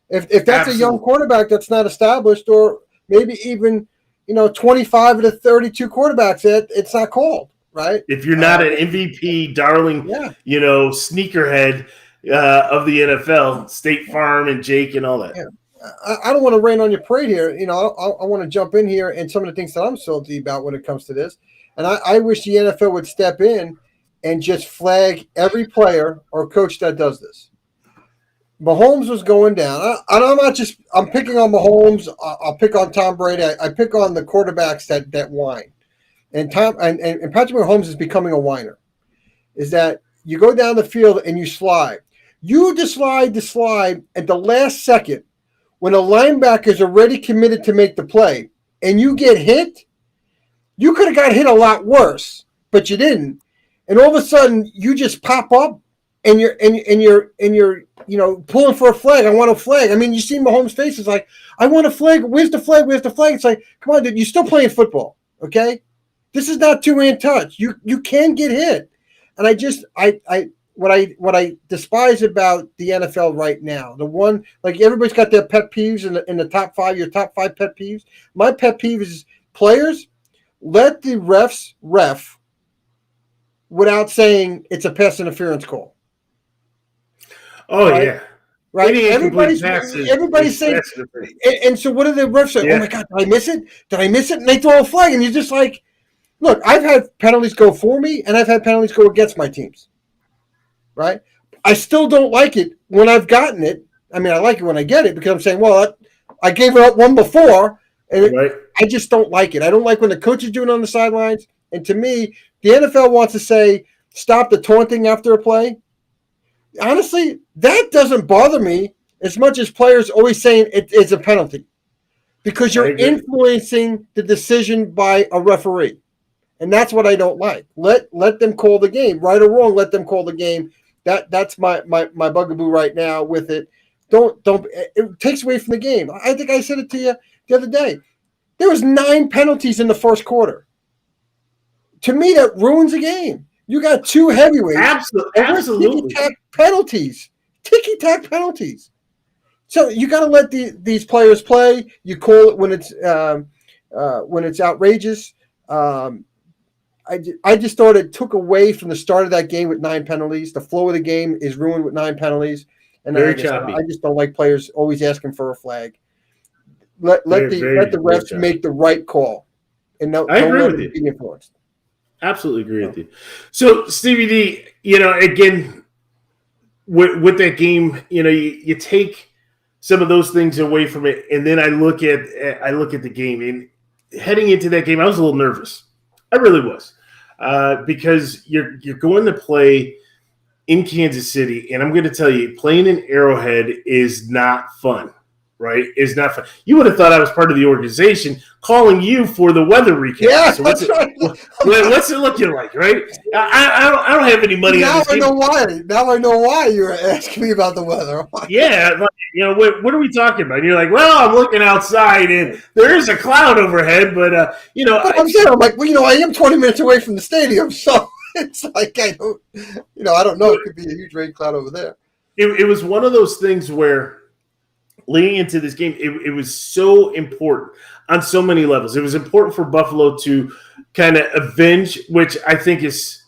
If that's a young quarterback that's not established, or maybe even 25 of the 32 quarterbacks, it's not called, right? If you're not an MVP darling, sneakerhead of the NFL, State Farm and Jake and all that. Yeah. I don't want to rain on your parade here. I want to jump in here and some of the things that I'm salty about when it comes to this. And I wish the NFL would step in and just flag every player or coach that does this. Mahomes was going down. I'm picking on Mahomes. I'll pick on Tom Brady. I pick on the quarterbacks that whine. And Patrick Mahomes is becoming a whiner. Is that you go down the field and you slide. You decide to slide at the last second when a linebacker is already committed to make the play and you get hit. You could have got hit a lot worse, but you didn't. And all of a sudden, you just pop up, and you're pulling for a flag. I want a flag. I mean, you see Mahomes' face. It's like, I want a flag. Where's the flag? Where's the flag? It's like, come on, dude. You're still playing football, okay? This is not two-hand touch. You can get hit, and what I despise about the NFL right now, the one like everybody's got their pet peeves in the top 5. Your top 5 pet peeves. My pet peeve is players let the refs ref without saying it's a pass interference call. Oh, right? Yeah. right? Any incomplete Everybody's saying, and so what do the refs say? Yeah. Oh my God, did I miss it? Did I miss it? And they throw a flag, and you're just like, look, I've had penalties go for me, and I've had penalties go against my teams, right? I still don't like it when I've gotten it. I mean, I like it when I get it because I'm saying, well, I gave it up one before, and I just don't like it. I don't like when the coach is doing it on the sidelines. And to me, the NFL wants to say, stop the taunting after a play. Honestly, that doesn't bother me as much as players always saying it's a penalty because you're influencing the decision by a referee. And that's what I don't like. Let them call the game. Right or wrong, let them call the game. That's my bugaboo right now with it. Don't it takes away from the game. I think I said it to you the other day. There was 9 penalties in the first quarter. To me, that ruins the game. You got 2 heavyweights. Absolutely. Ticky-tack penalties. So you got to let these players play. You call it when it's outrageous. I just thought it took away from the start of that game with 9 penalties. The flow of the game is ruined with 9 penalties. And I just don't like players always asking for a flag. Let the refs make the right call. And don't let them be influenced. Absolutely agree with you. So, Stevie D, again, with that game, you take some of those things away from it, and then I look at the game, and heading into that game, I was a little nervous. I really was, because you're going to play in Kansas City, and I'm going to tell you, playing in Arrowhead is not fun. Right? Is not fun. You would have thought I was part of the organization calling you for the weather recap. Yeah, so what's it looking like, right? I don't have any money. Now I know why. Now I know why you were asking me about the weather. Yeah, what are we talking about? And you're like, well, I'm looking outside and there is a cloud overhead, but I'm like, well, I am 20 minutes away from the stadium, so it's like I don't know. It could be a huge rain cloud over there. It was one of those things where, leading into this game, it was so important on so many levels. It was important for Buffalo to kind of avenge, which I think is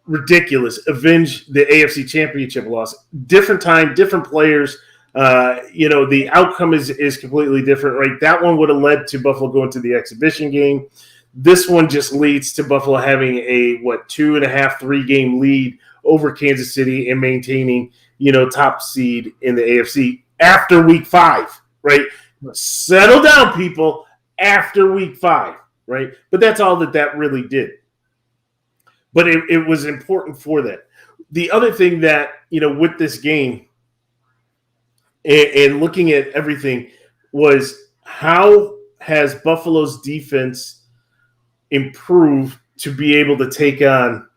ridiculous, avenge the AFC Championship loss. Different time, different players. The outcome is completely different, right? That one would have led to Buffalo going to the exhibition game. This one just leads to Buffalo having a 2.5, 3-game lead over Kansas City and maintaining, top seed in the AFC. After week 5, right? Settle down, people, after week 5, right? But that's all that really did. But it was important for that. The other thing that, with this game and looking at everything was how has Buffalo's defense improved to be able to take on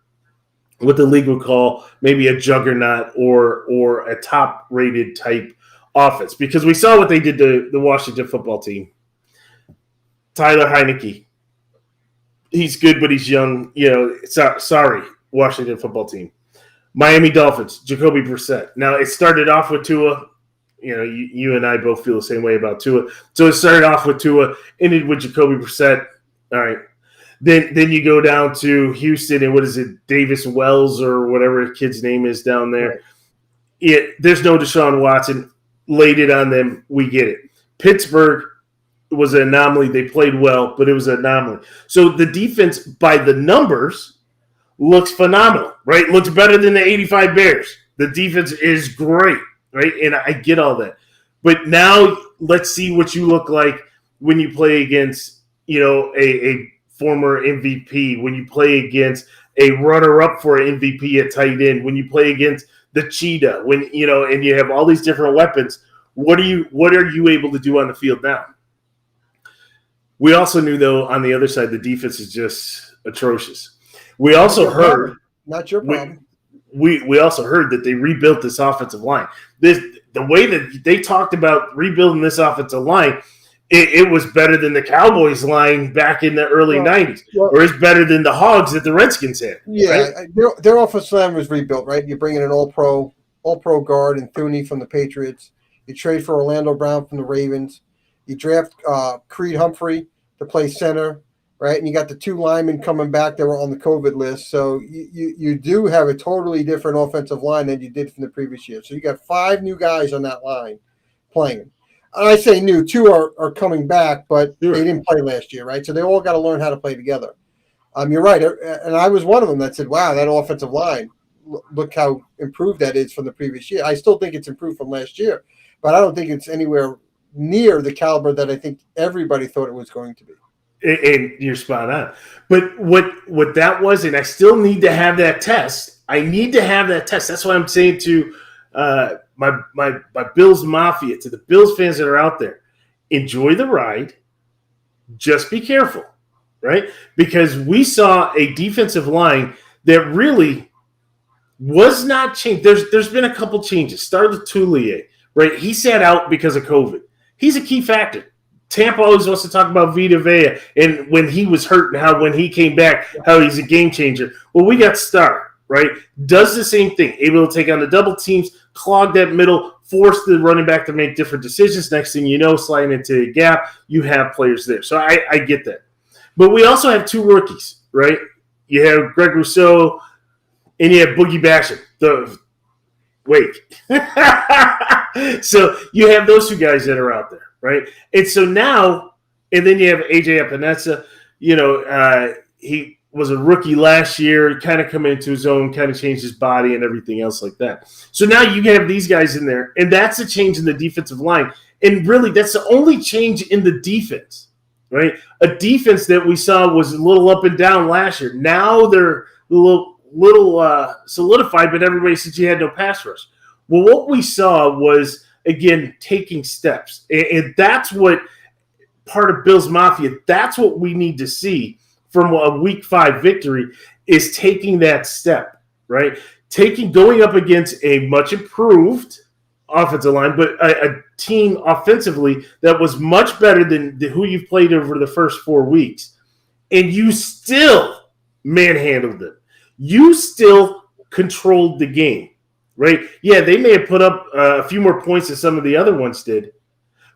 what the league would call maybe a juggernaut or a top-rated type offense, because we saw what they did to the Washington football team. Tyler Heineke, he's good, but he's young. Sorry, Washington football team. Miami Dolphins, Jacoby Brissett. Now, it started off with Tua. You and I both feel the same way about Tua. So it started off with Tua, ended with Jacoby Brissett. All right. Then you go down to Houston, and what is it, Davis Wells or whatever the kid's name is down there. Right. There's no Deshaun Watson. Laid it on them. We get it. Pittsburgh was an anomaly. They played well, but it was an anomaly. So the defense, by the numbers, looks phenomenal, right? Looks better than the 85 Bears. The defense is great, right? And I get all that. But now let's see what you look like when you play against, a former MVP, when you play against a runner-up for an MVP at tight end, when you play against the cheetah, when and you have all these different weapons. What are you able to do on the field now? We also knew, though, on the other side, the defense is just atrocious. We also heard not your problem. We also heard that they rebuilt this offensive line. The way that they talked about rebuilding this offensive line, it was better than the Cowboys line back in the early 90s, or it's better than the Hogs that the Redskins had. Yeah, right? Their offensive line was rebuilt, right? You bring in an all-pro guard and Thuney from the Patriots. You trade for Orlando Brown from the Ravens. You draft Creed Humphrey to play center. right? And you got the 2 linemen coming back that were on the COVID list. So you do have a totally different offensive line than you did from the previous year. So you got 5 new guys on that line playing. And I say new, 2 are coming back, but Sure. they didn't play last year, right? So they all got to learn how to play together. You're right. And I was one of them that said, wow, that offensive line, look how improved that is from the previous year. I still think it's improved from last year, but I don't think it's anywhere near the caliber that I think everybody thought it was going to be. And you're spot on. But what that was, and I still need to have that test. I need to have that test. That's why I'm saying to my Bills Mafia, to the Bills fans that are out there, enjoy the ride. Just be careful, right? Because we saw a defensive line that really was not changed. There's been a couple changes. Started with Toulier, right? He sat out because of COVID. He's a key factor. Tampa always wants to talk about Vita Vea and when he was hurt and how when he came back, how he's a game changer. Well, we got Starr, right? Does the same thing. Able to take on the double teams, clog that middle, force the running back to make different decisions. Next thing you know, sliding into a gap, you have players there. So I get that. But we also have 2 rookies, right? You have Greg Rousseau and you have Boogie Basham, the Wake. So you have those 2 guys that are out there, right? And so now, and then you have AJ Epinesa. He was a rookie last year, kind of coming into his own, kind of changed his body and everything else like that. So now you have these guys in there, and that's a change in the defensive line. And really, that's the only change in the defense, right? A defense that we saw was a little up and down last year. Now they're a little solidified, but everybody said you had no pass rush. Well, what we saw was, again, taking steps. And that's what part of Bills Mafia, that's what we need to see from a Week 5 victory is taking that step, right? Going up against a much improved offensive line, but a team offensively that was much better than who you've played over the first 4 weeks. And you still manhandled them. You still controlled the game, right? Yeah, they may have put up a few more points than some of the other ones did,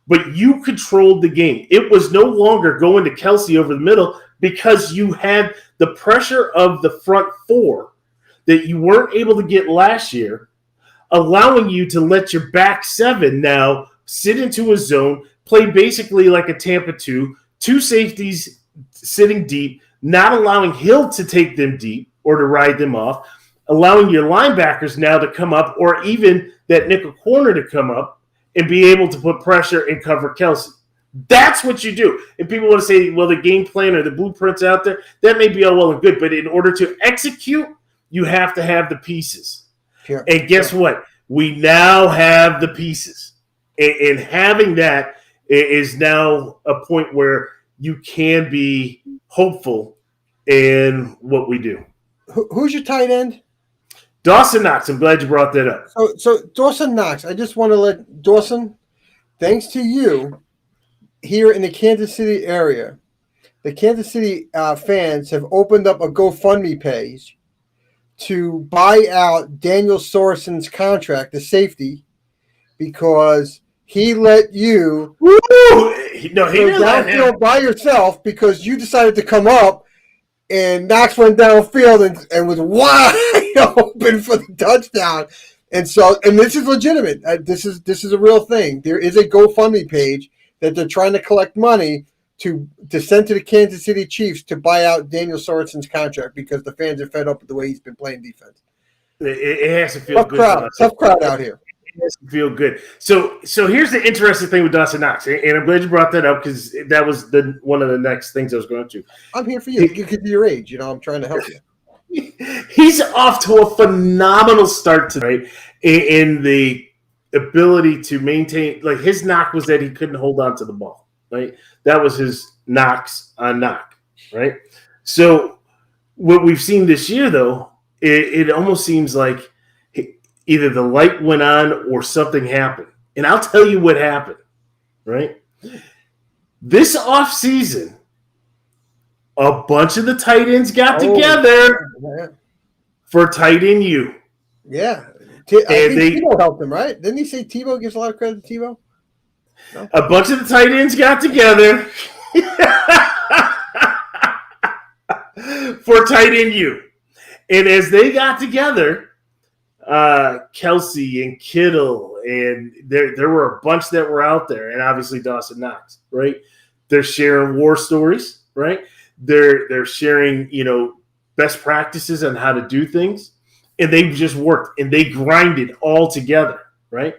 but you controlled the game. It was no longer going to Kelsey over the middle because you had the pressure of the front 4 that you weren't able to get last year, allowing you to let your back 7 now sit into a zone, play basically like a Tampa 2 safeties sitting deep, not allowing Hill to take them deep or to ride them off, allowing your linebackers now to come up or even that nickel corner to come up and be able to put pressure and cover Kelsey. That's what you do. If people want to say, well, the game plan or the blueprint's out there, that may be all well and good. But in order to execute, you have to have the pieces. Sure. And guess what? We now have the pieces. And having that is now a point where you can be hopeful in what we do. Who's your tight end? Dawson Knox. I'm glad you brought that up. So Dawson Knox, I just want to let Dawson, thanks to you, here in the Kansas City area, the Kansas City fans have opened up a GoFundMe page to buy out Daniel Sorensen's contract, the safety, because he let you No, go he didn't let him. downfield by yourself because you decided to come up, and Knox went downfield and was wide open for the touchdown. And so, and this is legitimate. This is a real thing. There is a GoFundMe page that they're trying to collect money to send to the Kansas City Chiefs to buy out Daniel Sorensen's contract because the fans are fed up with the way he's been playing defense. It has to feel good. Tough crowd out here. It has to feel good. So here's the interesting thing with Dawson Knox, and I'm glad you brought that up because that was one of the next things I was going to. I'm here for you. You could be your age. I'm trying to help you. He's off to a phenomenal start tonight in the ability to maintain. Like his knock was that he couldn't hold on to the ball. Right, that was his knocks on knock. Right. So what we've seen this year, though, it almost seems like either the light went on or something happened. And I'll tell you what happened. Right. This offseason, a bunch of the tight ends got together for tight end U. Yeah. I think Tebow helped him, right? Didn't he say Tebow gives a lot of credit to Tebow? No? A bunch of the tight ends got together. for tight end U. And as they got together, Kelsey and Kittle, and there were a bunch that were out there, and obviously Dawson Knox, right? They're sharing war stories, right? They're sharing, best practices on how to do things, and they just worked and they grinded all together, right?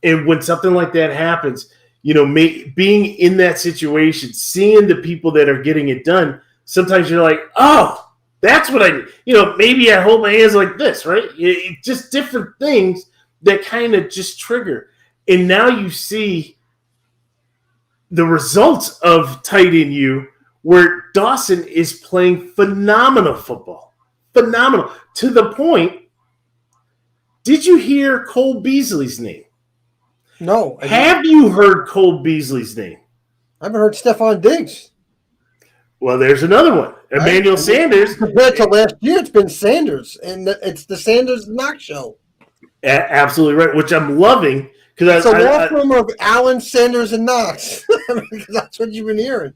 And when something like that happens, being in that situation, seeing the people that are getting it done, sometimes you're like, oh, that's what I, maybe I hold my hands like this, right? It's just different things that kind of just trigger. And now you see the results of tight end U, where Dawson is playing phenomenal football. Phenomenal. To the point, did you hear Cole Beasley's name? No. Have you heard Cole Beasley's name? I haven't heard Stephon Diggs. Well, there's another one. Emmanuel Sanders. Compared to last year, it's been Sanders, and it's the Sanders Knox show. Absolutely right, which I'm loving. It's a law firm of Allen, Sanders, and Knox. Because that's what you've been hearing.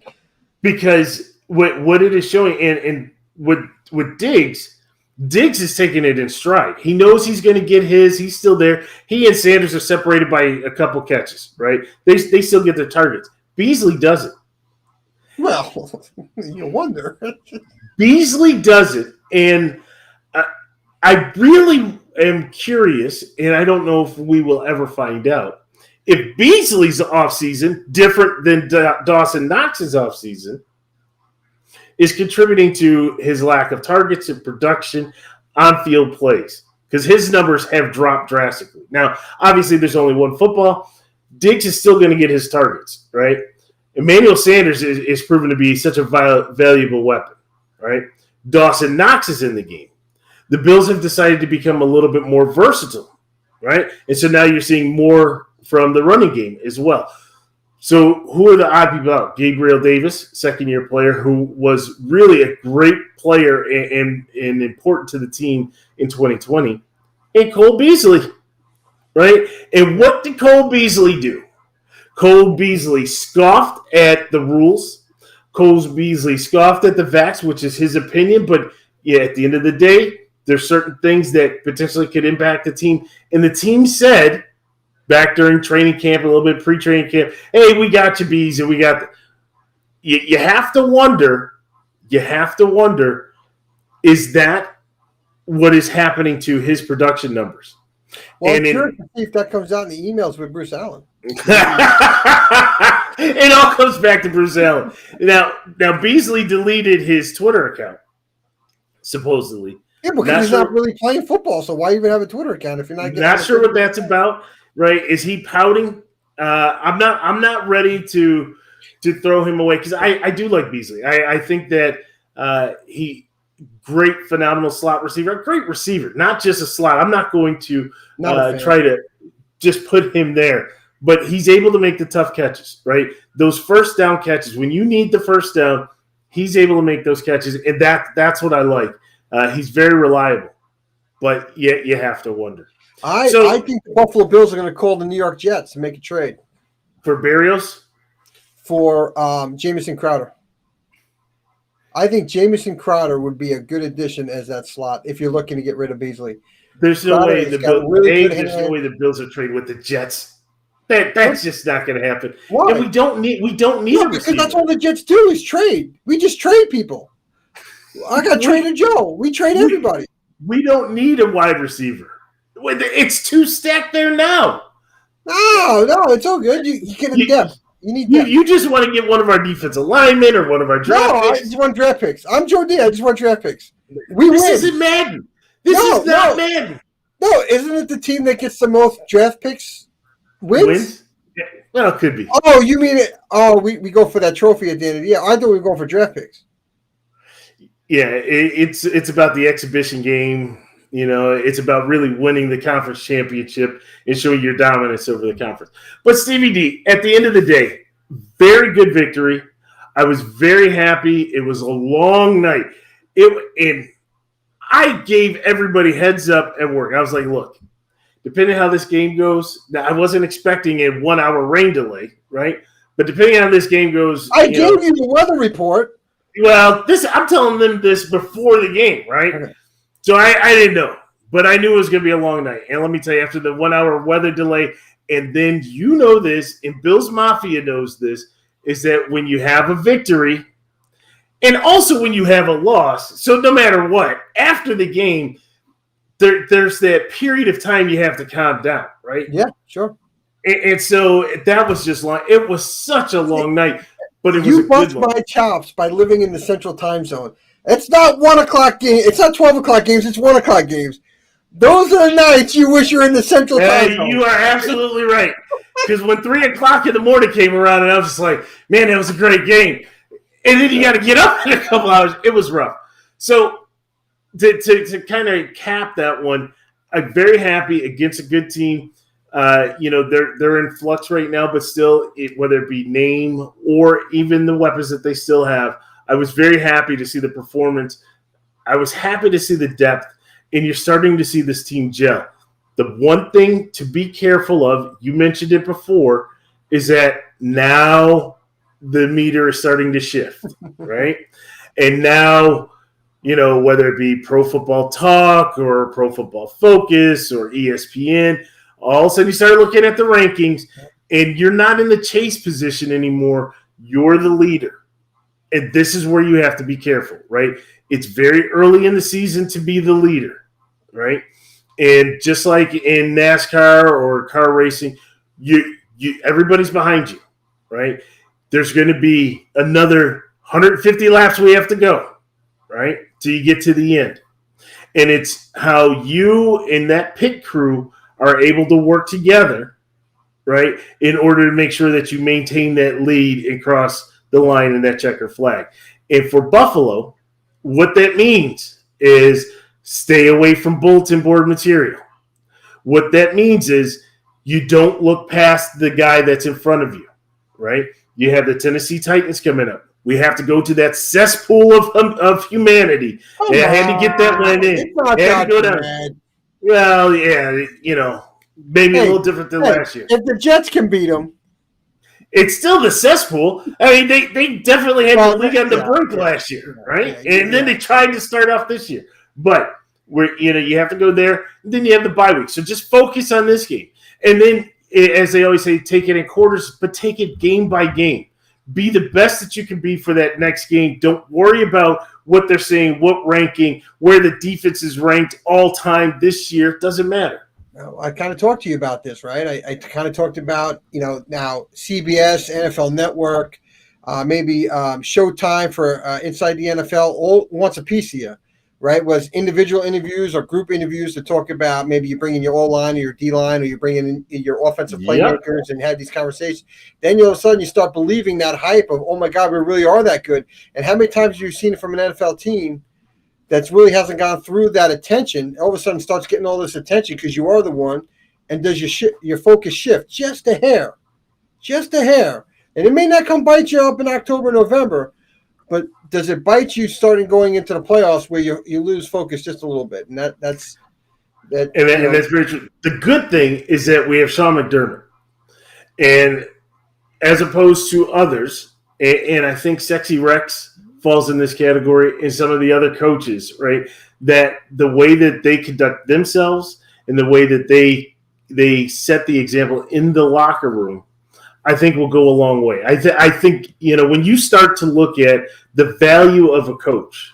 Because what it is showing, and with Diggs is taking it in stride. He knows he's going to get his. He's still there. He and Sanders are separated by a couple catches, right? They still get their targets. Beasley doesn't. Well, you wonder. Beasley does it, and I really am curious, and I don't know if we will ever find out, if Beasley's offseason, different than Dawson Knox's offseason, is contributing to his lack of targets and production on-field plays, because his numbers have dropped drastically. Now, obviously, there's only one football. Diggs is still going to get his targets, right? Emmanuel Sanders is proven to be such a valuable weapon, right? Dawson Knox is in the game. The Bills have decided to become a little bit more versatile, right? And so now you're seeing more from the running game as well. So who are the odd people out? Gabriel Davis, second-year player, who was really a great player and important to the team in 2020. And Cole Beasley, right? And what did Cole Beasley do? Cole Beasley scoffed at the rules. Cole Beasley scoffed at the vax, which is his opinion. But, yeah, at the end of the day, there's certain things that potentially could impact the team. And the team said back during training camp, a little bit pre-training camp, hey, we got you, Bees, and we got you have to wonder, is that what is happening to his production numbers? Well, I'm curious to see if that comes out in the emails with Bruce Allen. It all comes back to Bruce Allen. Now Beasley deleted his Twitter account, supposedly. Yeah, because he's not really playing football, so why even have a Twitter account if you're not getting not sure what that's about, right? Is he pouting? I'm not ready to throw him away, because I do like Beasley. I think that he great, phenomenal slot receiver, great receiver, not just a slot. I'm not going to try to just put him there, but he's able to make the tough catches, right? Those first down catches, when you need the first down, he's able to make those catches, and that's what I like. He's very reliable, but yet you have to wonder. I think the Buffalo Bills are going to call the New York Jets and make a trade for Barrios, for Jamison Crowder. I think Jamison Crowder would be a good addition as that slot if you're looking to get rid of Beasley. There's no way the Bills are trading with the Jets. That's just not going to happen. Why? And we don't need because that's all the Jets do is trade. We just trade people. I got Trader Joe. We trade everybody. We don't need a wide receiver. It's too stacked there now. No, it's all good. You get depth. You need depth. You just want to get one of our defensive linemen or one of our draft picks. I just want draft picks. I'm Joe D. I just want draft picks. This isn't Madden. This is not Madden. No, isn't it the team that gets the most draft picks wins? Yeah. Well, it could be. Oh, you mean it? Oh, we go for that trophy at the end of the year. I thought we were going for draft picks. Yeah, it's about the exhibition game. It's about really winning the conference championship and showing your dominance over the conference. But Stevie D, at the end of the day, very good victory. I was very happy. It was a long night. And I gave everybody heads up at work. I was like, look, depending on how this game goes, now I wasn't expecting a 1 hour rain delay, right? But depending on how this game goes, I gave you the weather report. Well, I'm telling them this before the game, right? Okay. So I didn't know, but I knew it was going to be a long night. And let me tell you, after the 1 hour weather delay, and then you know this, and Bills Mafia knows this, is that when you have a victory, and also when you have a loss, so no matter what, after the game, there's that period of time you have to calm down, right? Yeah, sure. And so that was just long. It was such a long night, but it was a You good bust one. my chops by living in the Central Time Zone. It's not 1 o'clock game. It's not 12 o'clock games. It's 1 o'clock games. Those are the nights you wish you're in the Central Time Zone. You are absolutely right. Because when 3 o'clock in the morning came around, and I was just like, man, that was a great game. And then you got to get up in a couple hours. It was rough. So to kind of cap that one, I'm very happy against a good team. They're in flux right now, but still, whether it be name or even the weapons that they still have, I was very happy to see the performance. I was happy to see the depth, and you're starting to see this team gel. The one thing to be careful of, you mentioned it before, is that now the meter is starting to shift, right? And now, whether it be Pro Football Talk or Pro Football Focus or ESPN, all of a sudden you start looking at the rankings, and you're not in the chase position anymore. You're the leader. And this is where you have to be careful, right? It's very early in the season to be the leader, right? And just like in NASCAR or car racing, everybody's behind you, right? There's going to be another 150 laps we have to go, right, till you get to the end. And it's how you and that pit crew are able to work together, right, in order to make sure that you maintain that lead and cross the line in that checker flag. And for Buffalo, what that means is stay away from bulletin board material. What that means is you don't look past the guy that's in front of you, right? You have the Tennessee Titans coming up. We have to go to that cesspool of humanity. And I had to get that one in. It's not that bad. Well, yeah, maybe a little different than last year. If the Jets can beat them, it's still the cesspool. I mean, they definitely had the league on the brink last year, right? And then they tried to start off this year. But you have to go there. And then you have the bye week. So just focus on this game. And then, as they always say, take it in quarters, but take it game by game. Be the best that you can be for that next game. Don't worry about what they're saying, what ranking, where the defense is ranked all time this year. It doesn't matter. I kind of talked to you about this, right? I kind of talked about, now CBS, NFL Network, maybe Showtime for Inside the NFL, all wants a piece of you, right? Was individual interviews or group interviews to talk about maybe you bring in your O-line or your D-line or you bring in your offensive playmakers and have these conversations. Then all of a sudden you start believing that hype of, oh, my God, we really are that good. And how many times have you seen it from an NFL team that really hasn't gone through that attention, all of a sudden starts getting all this attention because you are the one, and does your focus shift just a hair. And it may not come bite you up in October, November, but does it bite you starting going into the playoffs where you lose focus just a little bit? And that's very true. The good thing is that we have Sean McDermott. And as opposed to others, and I think Sexy Rex falls in this category, and some of the other coaches, right, that the way that they conduct themselves and the way that they set the example in the locker room, I think will go a long way. I think, when you start to look at the value of a coach,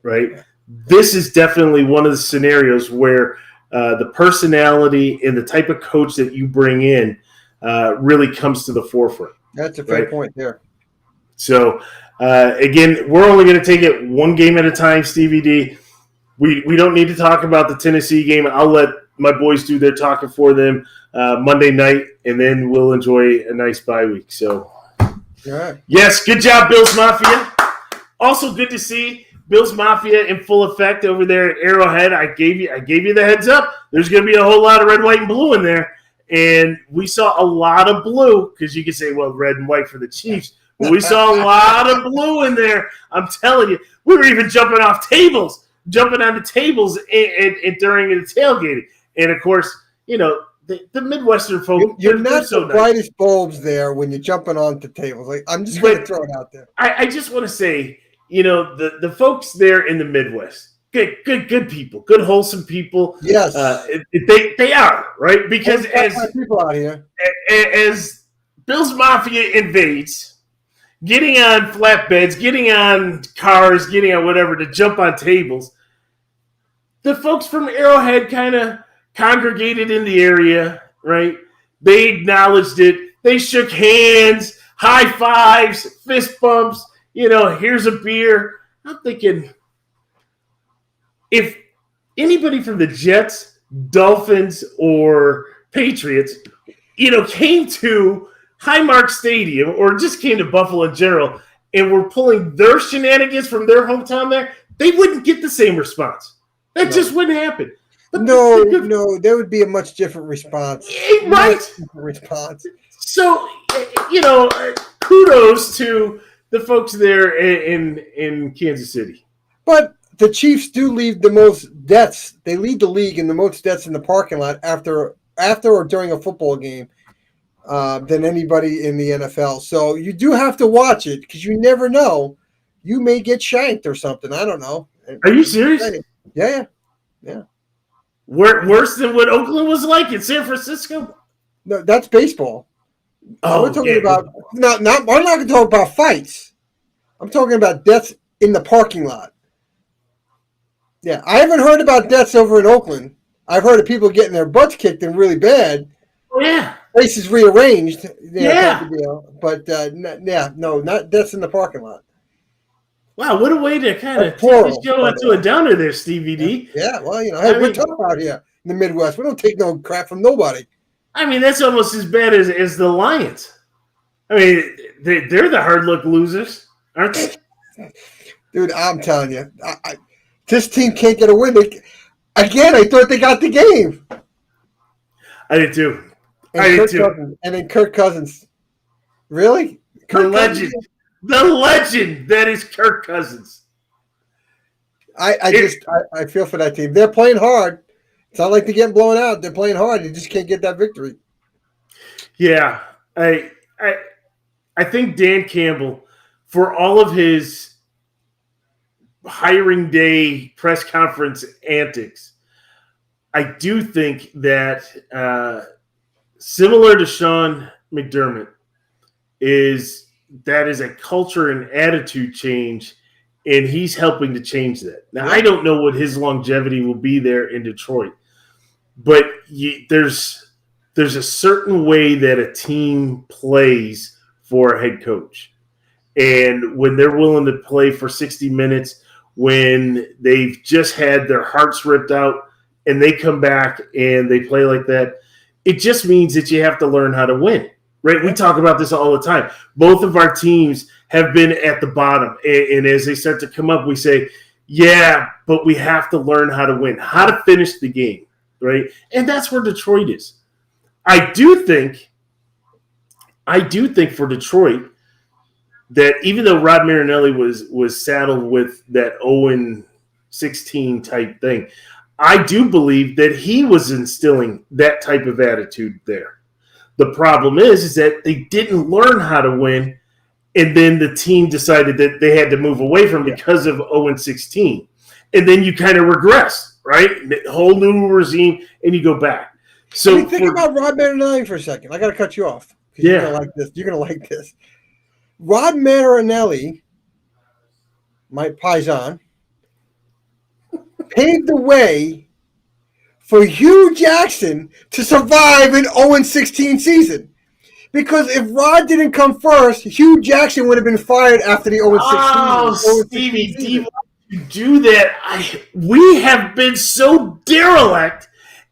right, this is definitely one of the scenarios where the personality and the type of coach that you bring in really comes to the forefront. That's a fair point there. So, again, we're only going to take it one game at a time, Stevie D. We don't need to talk about the Tennessee game. I'll let my boys do their talking for them Monday night, and then we'll enjoy a nice bye week. So, yes, good job, Bills Mafia. Also, good to see Bills Mafia in full effect over there at Arrowhead. I gave you the heads up. There's going to be a whole lot of red, white, and blue in there, and we saw a lot of blue because you could say, well, red and white for the Chiefs. We saw a lot of blue in there. I'm telling you, we were even jumping on the tables during the tailgating. And of course, the Midwestern folk. You're not the brightest bulbs there when you're jumping onto tables. I'm just going to throw it out there. I just want to say, the folks there in the Midwest, good people, good wholesome people. Yes, they are, right, because people out here. As Bill's Mafia invades, getting on flatbeds, getting on cars, getting on whatever to jump on tables, the folks from Arrowhead kind of congregated in the area, right? They acknowledged it. They shook hands, high fives, fist bumps. Here's a beer. I'm thinking, if anybody from the Jets, Dolphins, or Patriots, came to Highmark Stadium or just came to Buffalo in general and were pulling their shenanigans from their hometown there, they wouldn't get the same response. That just wouldn't happen. But no, there would be a much different response. Right? Response. So, kudos to the folks there in Kansas City. But the Chiefs do leave the most deaths. They lead the league in the most deaths in the parking lot after or during a football game than anybody in the NFL. So you do have to watch it because you never know. You may get shanked or something. I don't know. Are you serious? Yeah. Worse than what Oakland was like in San Francisco? No, that's baseball. We're talking about I'm not going to talk about fights. I'm talking about deaths in the parking lot. Yeah, I haven't heard about deaths over in Oakland. I've heard of people getting their butts kicked and really bad. Oh, yeah. Places rearranged. Yeah. But, not deaths in the parking lot. Wow, what a way to kind of take the show into a downer there, Stevie D. Yeah, well, we're tough out here in the Midwest. We don't take no crap from nobody. I mean, that's almost as bad as the Lions. I mean, they're the hard luck losers, aren't they? Dude, I'm telling you, this team can't get a win. Again, I thought they got the game. I did too. And then Kirk Cousins. Really? The legend that is Kirk Cousins. I feel for that team. They're playing hard. It's not like they're getting blown out. They're playing hard. You just can't get that victory. Yeah. I think Dan Campbell, for all of his hiring day press conference antics, I do think that similar to Sean McDermott is a culture and attitude change, and he's helping to change that. Now, I don't know what his longevity will be there in Detroit, but there's a certain way that a team plays for a head coach. And when they're willing to play for 60 minutes, when they've just had their hearts ripped out and they come back and they play like that, it just means that you have to learn how to win. Right, we talk about this all the time. Both of our teams have been at the bottom, and as they start to come up, we say, "Yeah, but we have to learn how to win, how to finish the game." Right, and that's where Detroit is. I do think for Detroit that even though Rod Marinelli was saddled with that 0-16 type thing, I do believe that he was instilling that type of attitude there. The problem is that they didn't learn how to win, and then the team decided that they had to move away from because of 0-16. And then you kind of regress, right? The whole new regime, and you go back. So think about Rod Marinelli for a second. I got to cut you off. Yeah. You're going to like this. Rod Marinelli, my paisan, paved the way for Hugh Jackson to survive an 0-16 season. Because if Rod didn't come first, Hugh Jackson would have been fired after the 0-16. Oh, Stevie D, why did you do that? We have been so derelict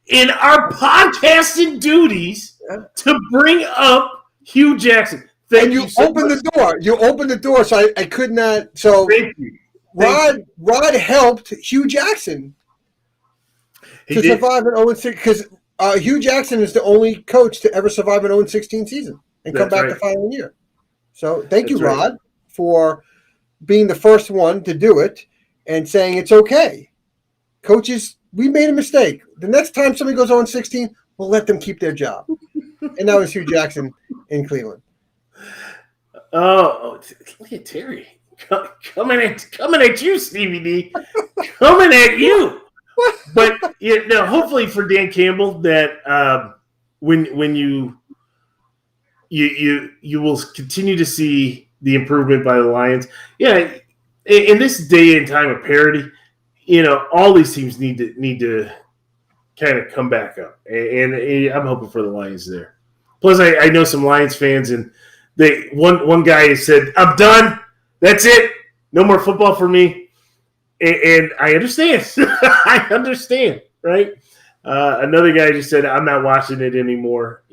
in our podcasting duties to bring up Hugh Jackson. And you opened the door. You opened the door, so I could not. So Thank you. Rod helped Hugh Jackson to survive an 0-6 because Hugh Jackson is the only coach to ever survive an 0-16 season and come back the following year. So thank you, Rod, for being the first one to do it and saying it's okay. Coaches, we made a mistake. The next time somebody goes 0-16, we'll let them keep their job. And that was Hugh Jackson in Cleveland. Oh, look at Terry. coming at you, Stevie D, coming at you. But hopefully for Dan Campbell that when you will continue to see the improvement by the Lions. Yeah, in this day and time of parity, all these teams need to kind of come back up, and I'm hoping for the Lions there. Plus, I know some Lions fans, and one guy said, "I'm done. That's it. No more football for me." And I understand. I understand, right? Another guy just said, "I'm not watching it anymore."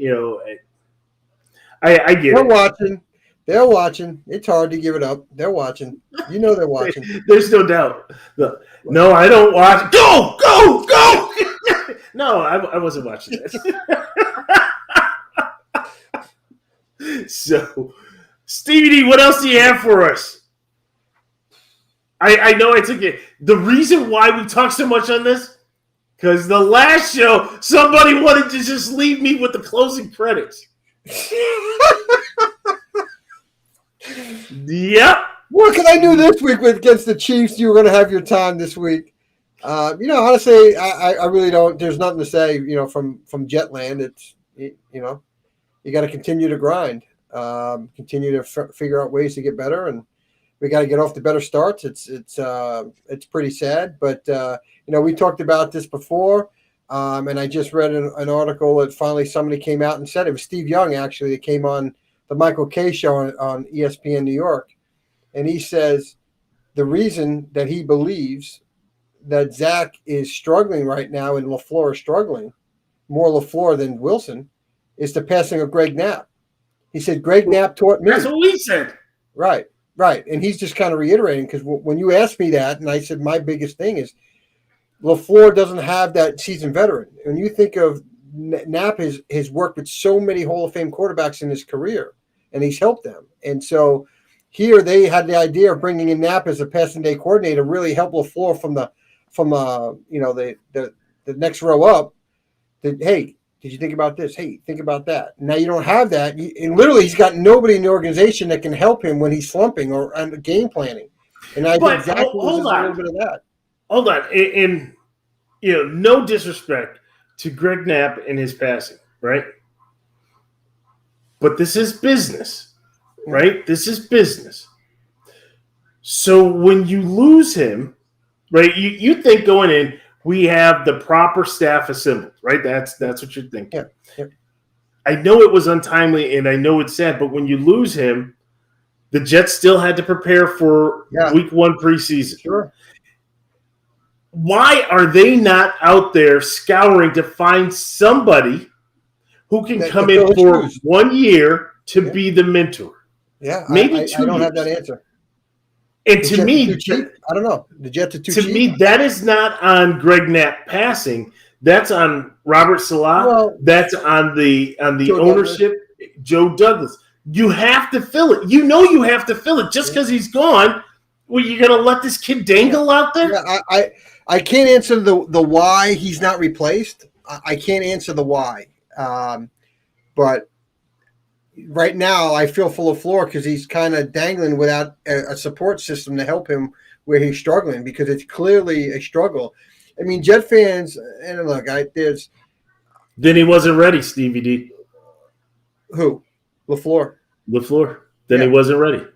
I get They're it. watching. They're watching. It's hard to give it up. They're watching. They're watching. There's no doubt. No, I don't watch. Go! No, I wasn't watching that. So, Stevie D, what else do you have for us? I know I took it. The reason why we talk so much on this, because the last show, somebody wanted to just leave me with the closing credits. Yep. What can I do this week against the Chiefs? You were going to have your time this week. Honestly, I really don't. There's nothing to say. From Jetland, it's you got to continue to grind, continue to figure out ways to get better, and we got to get off to better starts. It's pretty sad, but we talked about this before, and I just read an article that finally somebody came out and said it was Steve Young actually that came on the Michael Kay show on ESPN New York, and he says the reason that he believes that Zach is struggling right now and LaFleur is struggling, more LaFleur than Wilson, is the passing of Greg Knapp. He said, Greg Knapp taught me. That's what we said. Right. And he's just kind of reiterating because when you asked me that, and I said my biggest thing is LaFleur doesn't have that seasoned veteran. When you think of Knapp, has worked with so many Hall of Fame quarterbacks in his career, and he's helped them. And so here they had the idea of bringing in Knapp as a passing day coordinator, really help LaFleur from the next row up. That, hey, did you think about this? Hey, think about that. Now you don't have that. And literally, he's got nobody in the organization that can help him when he's slumping or game planning. And I think exactly a little bit of that. Hold on. And no disrespect to Greg Knapp and his passing, right? But this is business, right? This is business. So when you lose him, right, you think going in, we have the proper staff assembled, right? That's what you're thinking. Yeah. I know it was untimely, and I know it's sad, but when you lose him, the Jets still had to prepare for Week 1 preseason. Sure. Why are they not out there scouring to find somebody who can come in for 1 year to be the mentor? Yeah, maybe I don't have that answer. And to me, I don't know. The Jets are too cheap. To me, that is not on Greg Knapp passing. That's on Robert Salah. Well, that's on the Joe ownership, Douglas. Joe Douglas. You have to fill it. You have to fill it. Just because he's gone, well, you're going to let this kid dangle out there? Yeah, I can't answer the why he's not replaced. I can't answer the why. But right now, I feel full of floor because he's kind of dangling without a support system to help him where he's struggling because it's clearly a struggle. I mean, Jet fans, and look, Then he wasn't ready, Stevie D. Who? LaFleur. Then he wasn't ready.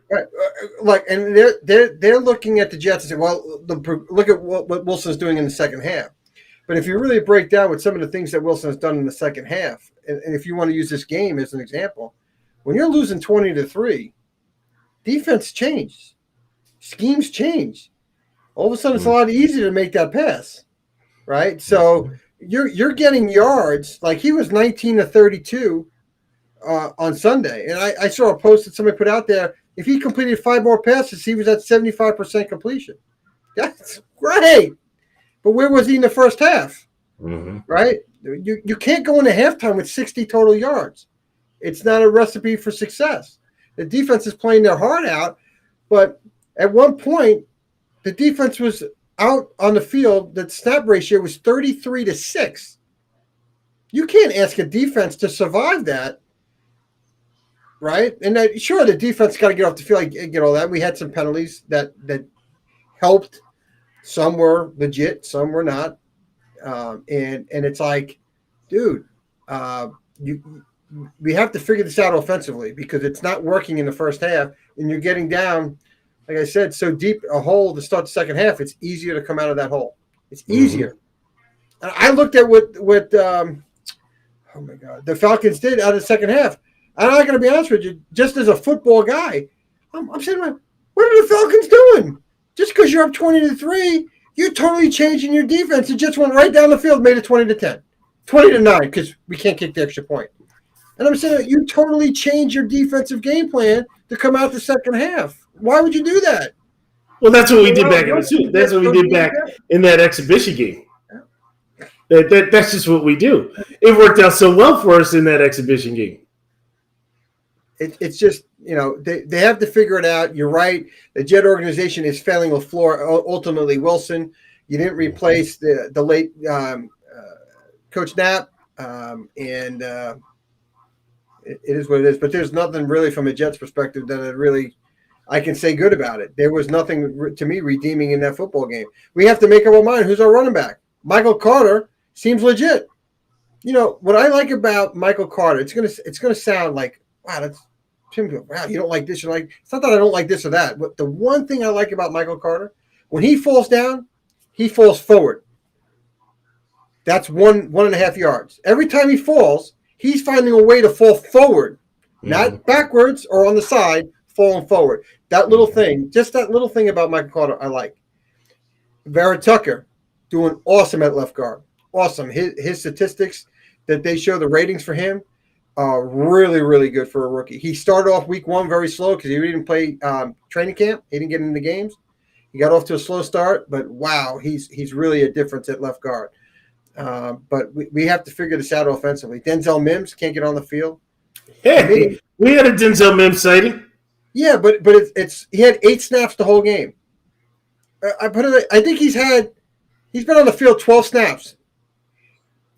Right. And they're looking at the Jets and say, well, look at what Wilson's doing in the second half. But if you really break down what some of the things that Wilson has done in the second half, and if you want to use this game as an example, when you're losing 20-3, defense changes, schemes change. All of a sudden, it's a lot easier to make that pass, right? So you're getting yards. Like he was 19-32 on Sunday, and I saw a post that somebody put out there. If he completed 5 more passes, he was at 75% completion. That's great. But where was he in the first half? Mm-hmm. Right? You can't go into halftime with 60 total yards. It's not a recipe for success. The defense is playing their heart out, but at one point, the defense was out on the field. The snap ratio was 33-6. You can't ask a defense to survive that right? And sure, the defense got to get off the field, get all that. We had some penalties that helped. Some were legit, some were not. And it's like, dude, we have to figure this out offensively because it's not working in the first half, and you're getting down, like I said, so deep a hole to start the second half. It's easier to come out of that hole. It's easier. And I looked at what oh my God, the Falcons did out of the second half. I'm not going to be honest with you. Just as a football guy, I'm saying, what are the Falcons doing? Just because you're up 20-3, you're totally changing your defense. It just went right down the field, made it 20-10, 20-9, because we can't kick the extra point. And I'm saying you totally change your defensive game plan to come out the second half. Why would you do that? Well, that's what we did back in the suit. That's what we did back in that exhibition game. That's just what we do. It worked out so well for us in that exhibition game. It's just, they have to figure it out. You're right. The Jet organization is failing LaFleur, ultimately Wilson. You didn't replace the late Coach Knapp, and it is what it is. But there's nothing really from a Jets perspective that I can say good about it. There was nothing, to me, redeeming in that football game. We have to make up our mind who's our running back. Michael Carter seems legit. What I like about Michael Carter, it's gonna sound like, wow, that's Tim. Wow, you don't like this. You're like, it's not that I don't like this or that. But the one thing I like about Michael Carter, when he falls down, he falls forward. That's 1.5 yards. Every time he falls, he's finding a way to fall forward, not backwards or on the side, falling forward. That little thing, just that little thing about Michael Carter, I like. Vera Tucker doing awesome at left guard. Awesome. His statistics that they show, the ratings for him, are really, really good for a rookie. He started off week 1 very slow because he didn't play training camp. He didn't get into games. He got off to a slow start, but wow, he's really a difference at left guard. But we have to figure this out offensively. Denzel Mims can't get on the field. Hey, we had a Denzel Mims sighting. Yeah, but it's he had 8 snaps the whole game. I think he's been on the field 12 snaps.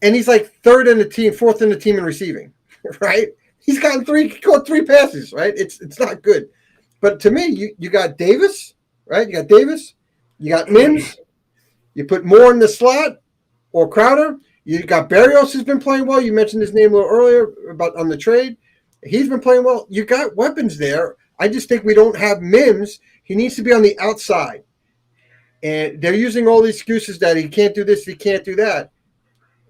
And he's like 4th in the team in receiving, right? He's caught 3 passes, right? It's not good. But to me, you got Davis, right? You got Davis, you got Mims, you put Moore in the slot or Crowder. You got Berrios who's been playing well. You mentioned his name a little earlier about on the trade. He's been playing well. You got weapons there. I just think we don't have Mims. He needs to be on the outside. And they're using all these excuses that he can't do this, he can't do that.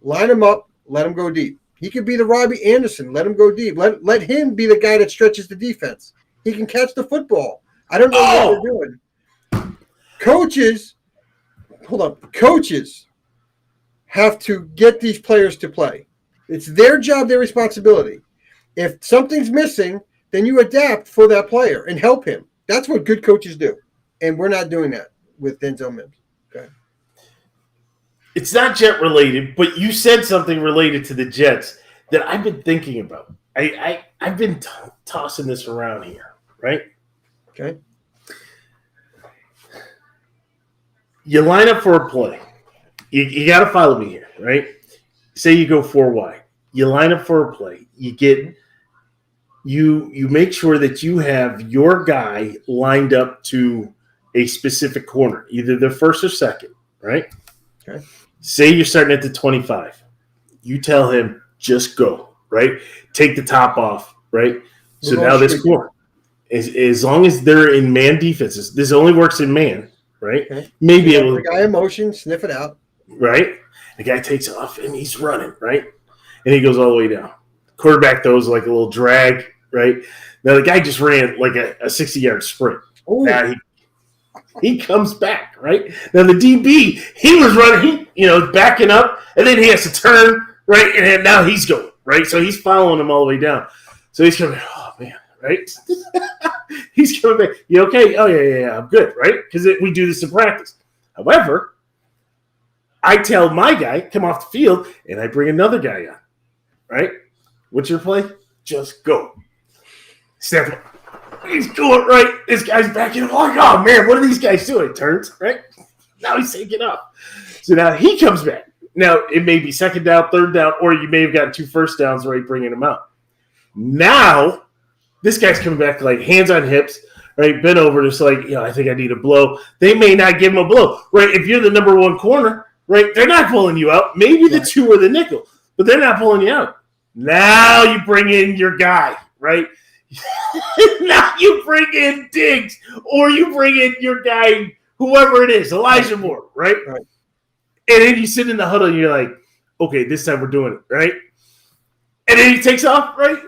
Line him up, let him go deep. He could be the Robbie Anderson. Let him go deep. Let him be the guy that stretches the defense. He can catch the football. I don't know what they're doing. Coaches have to get these players to play. It's their job, their responsibility. If something's missing, then you adapt for that player and help him. That's what good coaches do. And we're not doing that with Denzel Mims. Okay. It's not Jet related, but you said something related to the Jets that I've been thinking about. I've been tossing this around here, right? Okay. You line up for a play. You got to follow me here, right? Say you go 4 wide. You line up for a play. You make sure that you have your guy lined up to a specific corner, either the first or second, right? Okay. Say you're starting at the 25. You tell him, just go, right? Take the top off, right? So now this corner, as long as they're in man defenses, this only works in man, right? Okay. Maybe able the guy in motion, sniff it out. Right? The guy takes off and he's running, right? And he goes all the way down. Quarterback throws like a little drag, right? Now the guy just ran like a 60-yard sprint. Now he comes back, right? Now the DB, he was running, backing up, and then he has to turn, right? And now he's going, right? So he's following him all the way down. So he's coming, oh man, right? He's coming back. You okay? Oh yeah, I'm good, right? Because we do this in practice. However, I tell my guy, come off the field, and I bring another guy on, right? What's your play? Just go. Step. He's going right. This guy's backing up. Like, oh, man, what are these guys doing? Turns, right? Now he's taking up. So now he comes back. Now, it may be second down, third down, or you may have gotten 2 first downs right bringing him out. Now, This guy's coming back like hands on hips, right? Bent over, just like, I think I need a blow. They may not give him a blow, right? If you're the number one corner, right, they're not pulling you out. Maybe the two or the nickel, but they're not pulling you out. Now you bring in your guy, right? Now you bring in Diggs, or you bring in your guy, whoever it is, Elijah Moore, right? And then you sit in the huddle and you're like, okay, this time we're doing it, right? And then he takes off, right?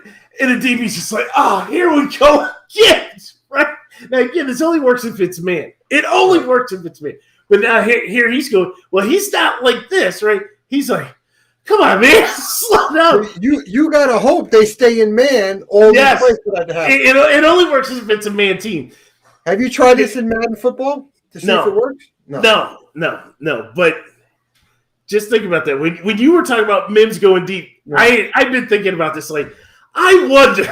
And the DB's just like, here we go again, right? Now, again, this only works if it's man. It only works if it's man. But now here he's going, well, he's not like this, right? He's like, come on, man, slow down. You got to hope they stay in man all these plays for that to happen. It only works if it's a man team. Have you tried this in Madden football to see if it works? No. But just think about that. When you were talking about Mims going deep, I've been thinking about this. Like, I wonder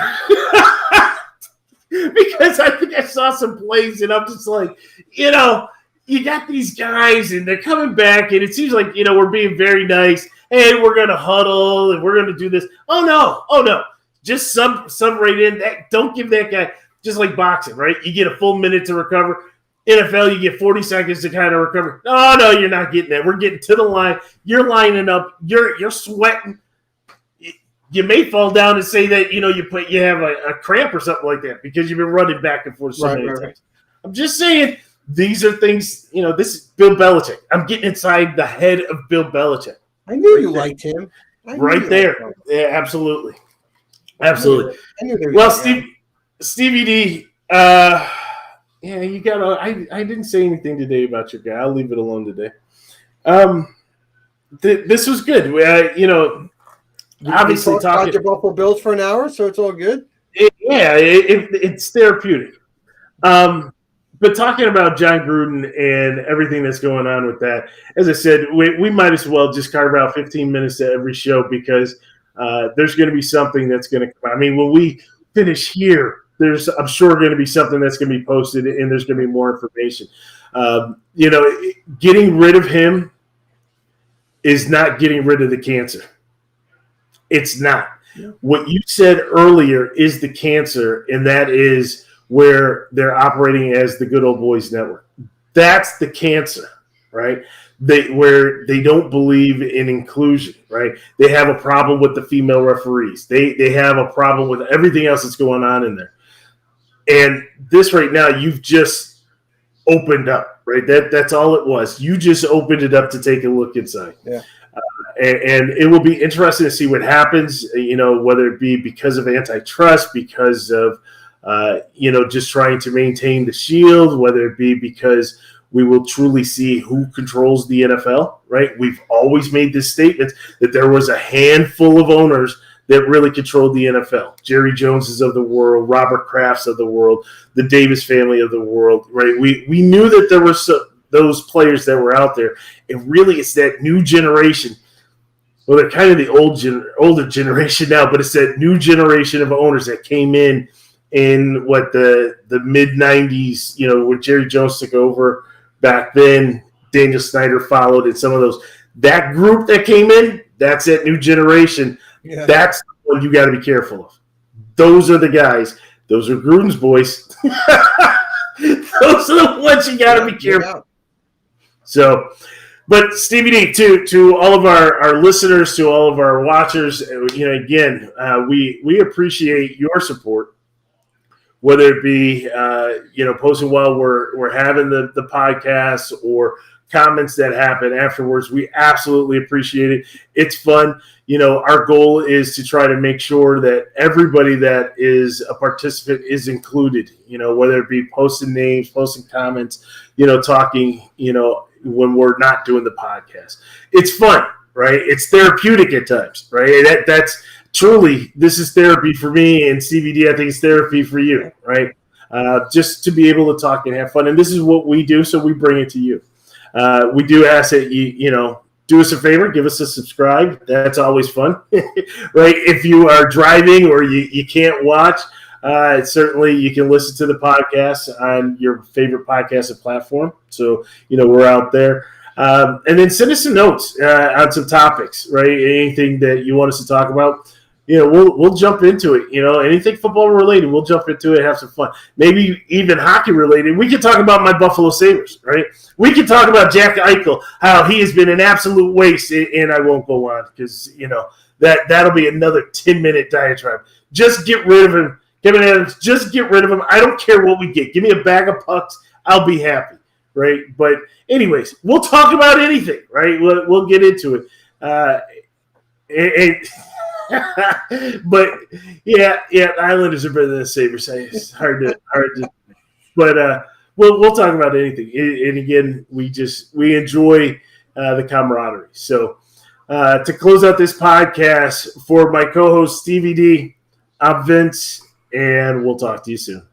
because I think I saw some plays, and I'm just like, you got these guys, and they're coming back, and it seems like we're being very nice. Hey, we're gonna huddle, and we're gonna do this. Oh no, just sub right in. That don't give that guy, just like boxing, right? You get a full minute to recover. NFL, you get 40 seconds to kind of recover. No, you're not getting that. We're getting to the line. You're lining up. You're sweating. You may fall down and say that you have a cramp or something like that because you've been running back and forth so many times. I'm just saying these are things. This is Bill Belichick. I'm getting inside the head of Bill Belichick. I knew you liked him. Right there. Yeah, absolutely. Well, Stevie D. You got. I didn't say anything today about your guy. I'll leave it alone today. This was good. Obviously talking about your Buffalo Bills for an hour, so it's all good. It's therapeutic. But talking about John Gruden and everything that's going on with that, as I said, we might as well just carve out 15 minutes to every show because there's going to be something that's going to come. I mean, when we finish here, I'm sure going to be something that's going to be posted, and there's going to be more information. Getting rid of him is not getting rid of the cancer. It's not. Yeah. What you said earlier is the cancer, and that is where they're operating as the good old boys network. That's the cancer, right? Where they don't believe in inclusion, right? They have a problem with the female referees. They have a problem with everything else that's going on in there. And this right now, you've just opened up, right? That's all it was. You just opened it up to take a look inside. Yeah. And it will be interesting to see what happens, whether it be because of antitrust, because of, just trying to maintain the shield, whether it be because we will truly see who controls the NFL, right? We've always made this statement that there was a handful of owners that really controlled the NFL. Jerry Joneses of the world, Robert Krafts of the world, the Davis family of the world, right? We knew that there were those players that were out there. And really it's that new generation. Well, they're kind of the older generation now, but it's that new generation of owners that came in the mid-'90s, when Jerry Jones took over back then, Daniel Snyder followed, and some of those. That group that came in, that's that new generation. Yeah. That's the one you got to be careful of. Those are the guys. Those are Gruden's boys. Those are the ones you got to be careful. Yeah. So, but Stevie D, to all of our listeners, to all of our watchers, again, we appreciate your support. Whether it be posting while we're having the podcast or comments that happen afterwards, we absolutely appreciate it. It's fun. Our goal is to try to make sure that everybody that is a participant is included. Whether it be posting names, posting comments, talking. When we're not doing the podcast, it's fun, right? It's therapeutic at times, right? That's truly, this is therapy for me, and CBD, I think it's therapy for you, right? Just to be able to talk and have fun. And this is what we do, so we bring it to you. We do ask that you do us a favor, give us a subscribe. That's always fun, right? If you are driving or you can't watch, certainly you can listen to the podcast on your favorite podcasting platform. So, we're out there. And then send us some notes on some topics, right? Anything that you want us to talk about. we'll jump into it. Anything football related, we'll jump into it, have some fun. Maybe even hockey related. We can talk about my Buffalo Sabres, right? We can talk about Jack Eichel, how he has been an absolute waste, and I won't go on because that'll be another 10-minute diatribe. Just get rid of him, Kevin Adams. Just get rid of him. I don't care what we get. Give me a bag of pucks. I'll be happy, right? But anyways, we'll talk about anything, right? We'll get into it. But yeah, Islanders are better than the Sabres. It's hard to, but we'll talk about anything. And again, we enjoy the camaraderie. So to close out this podcast, for my co-host Stevie D, I'm Vince, and we'll talk to you soon.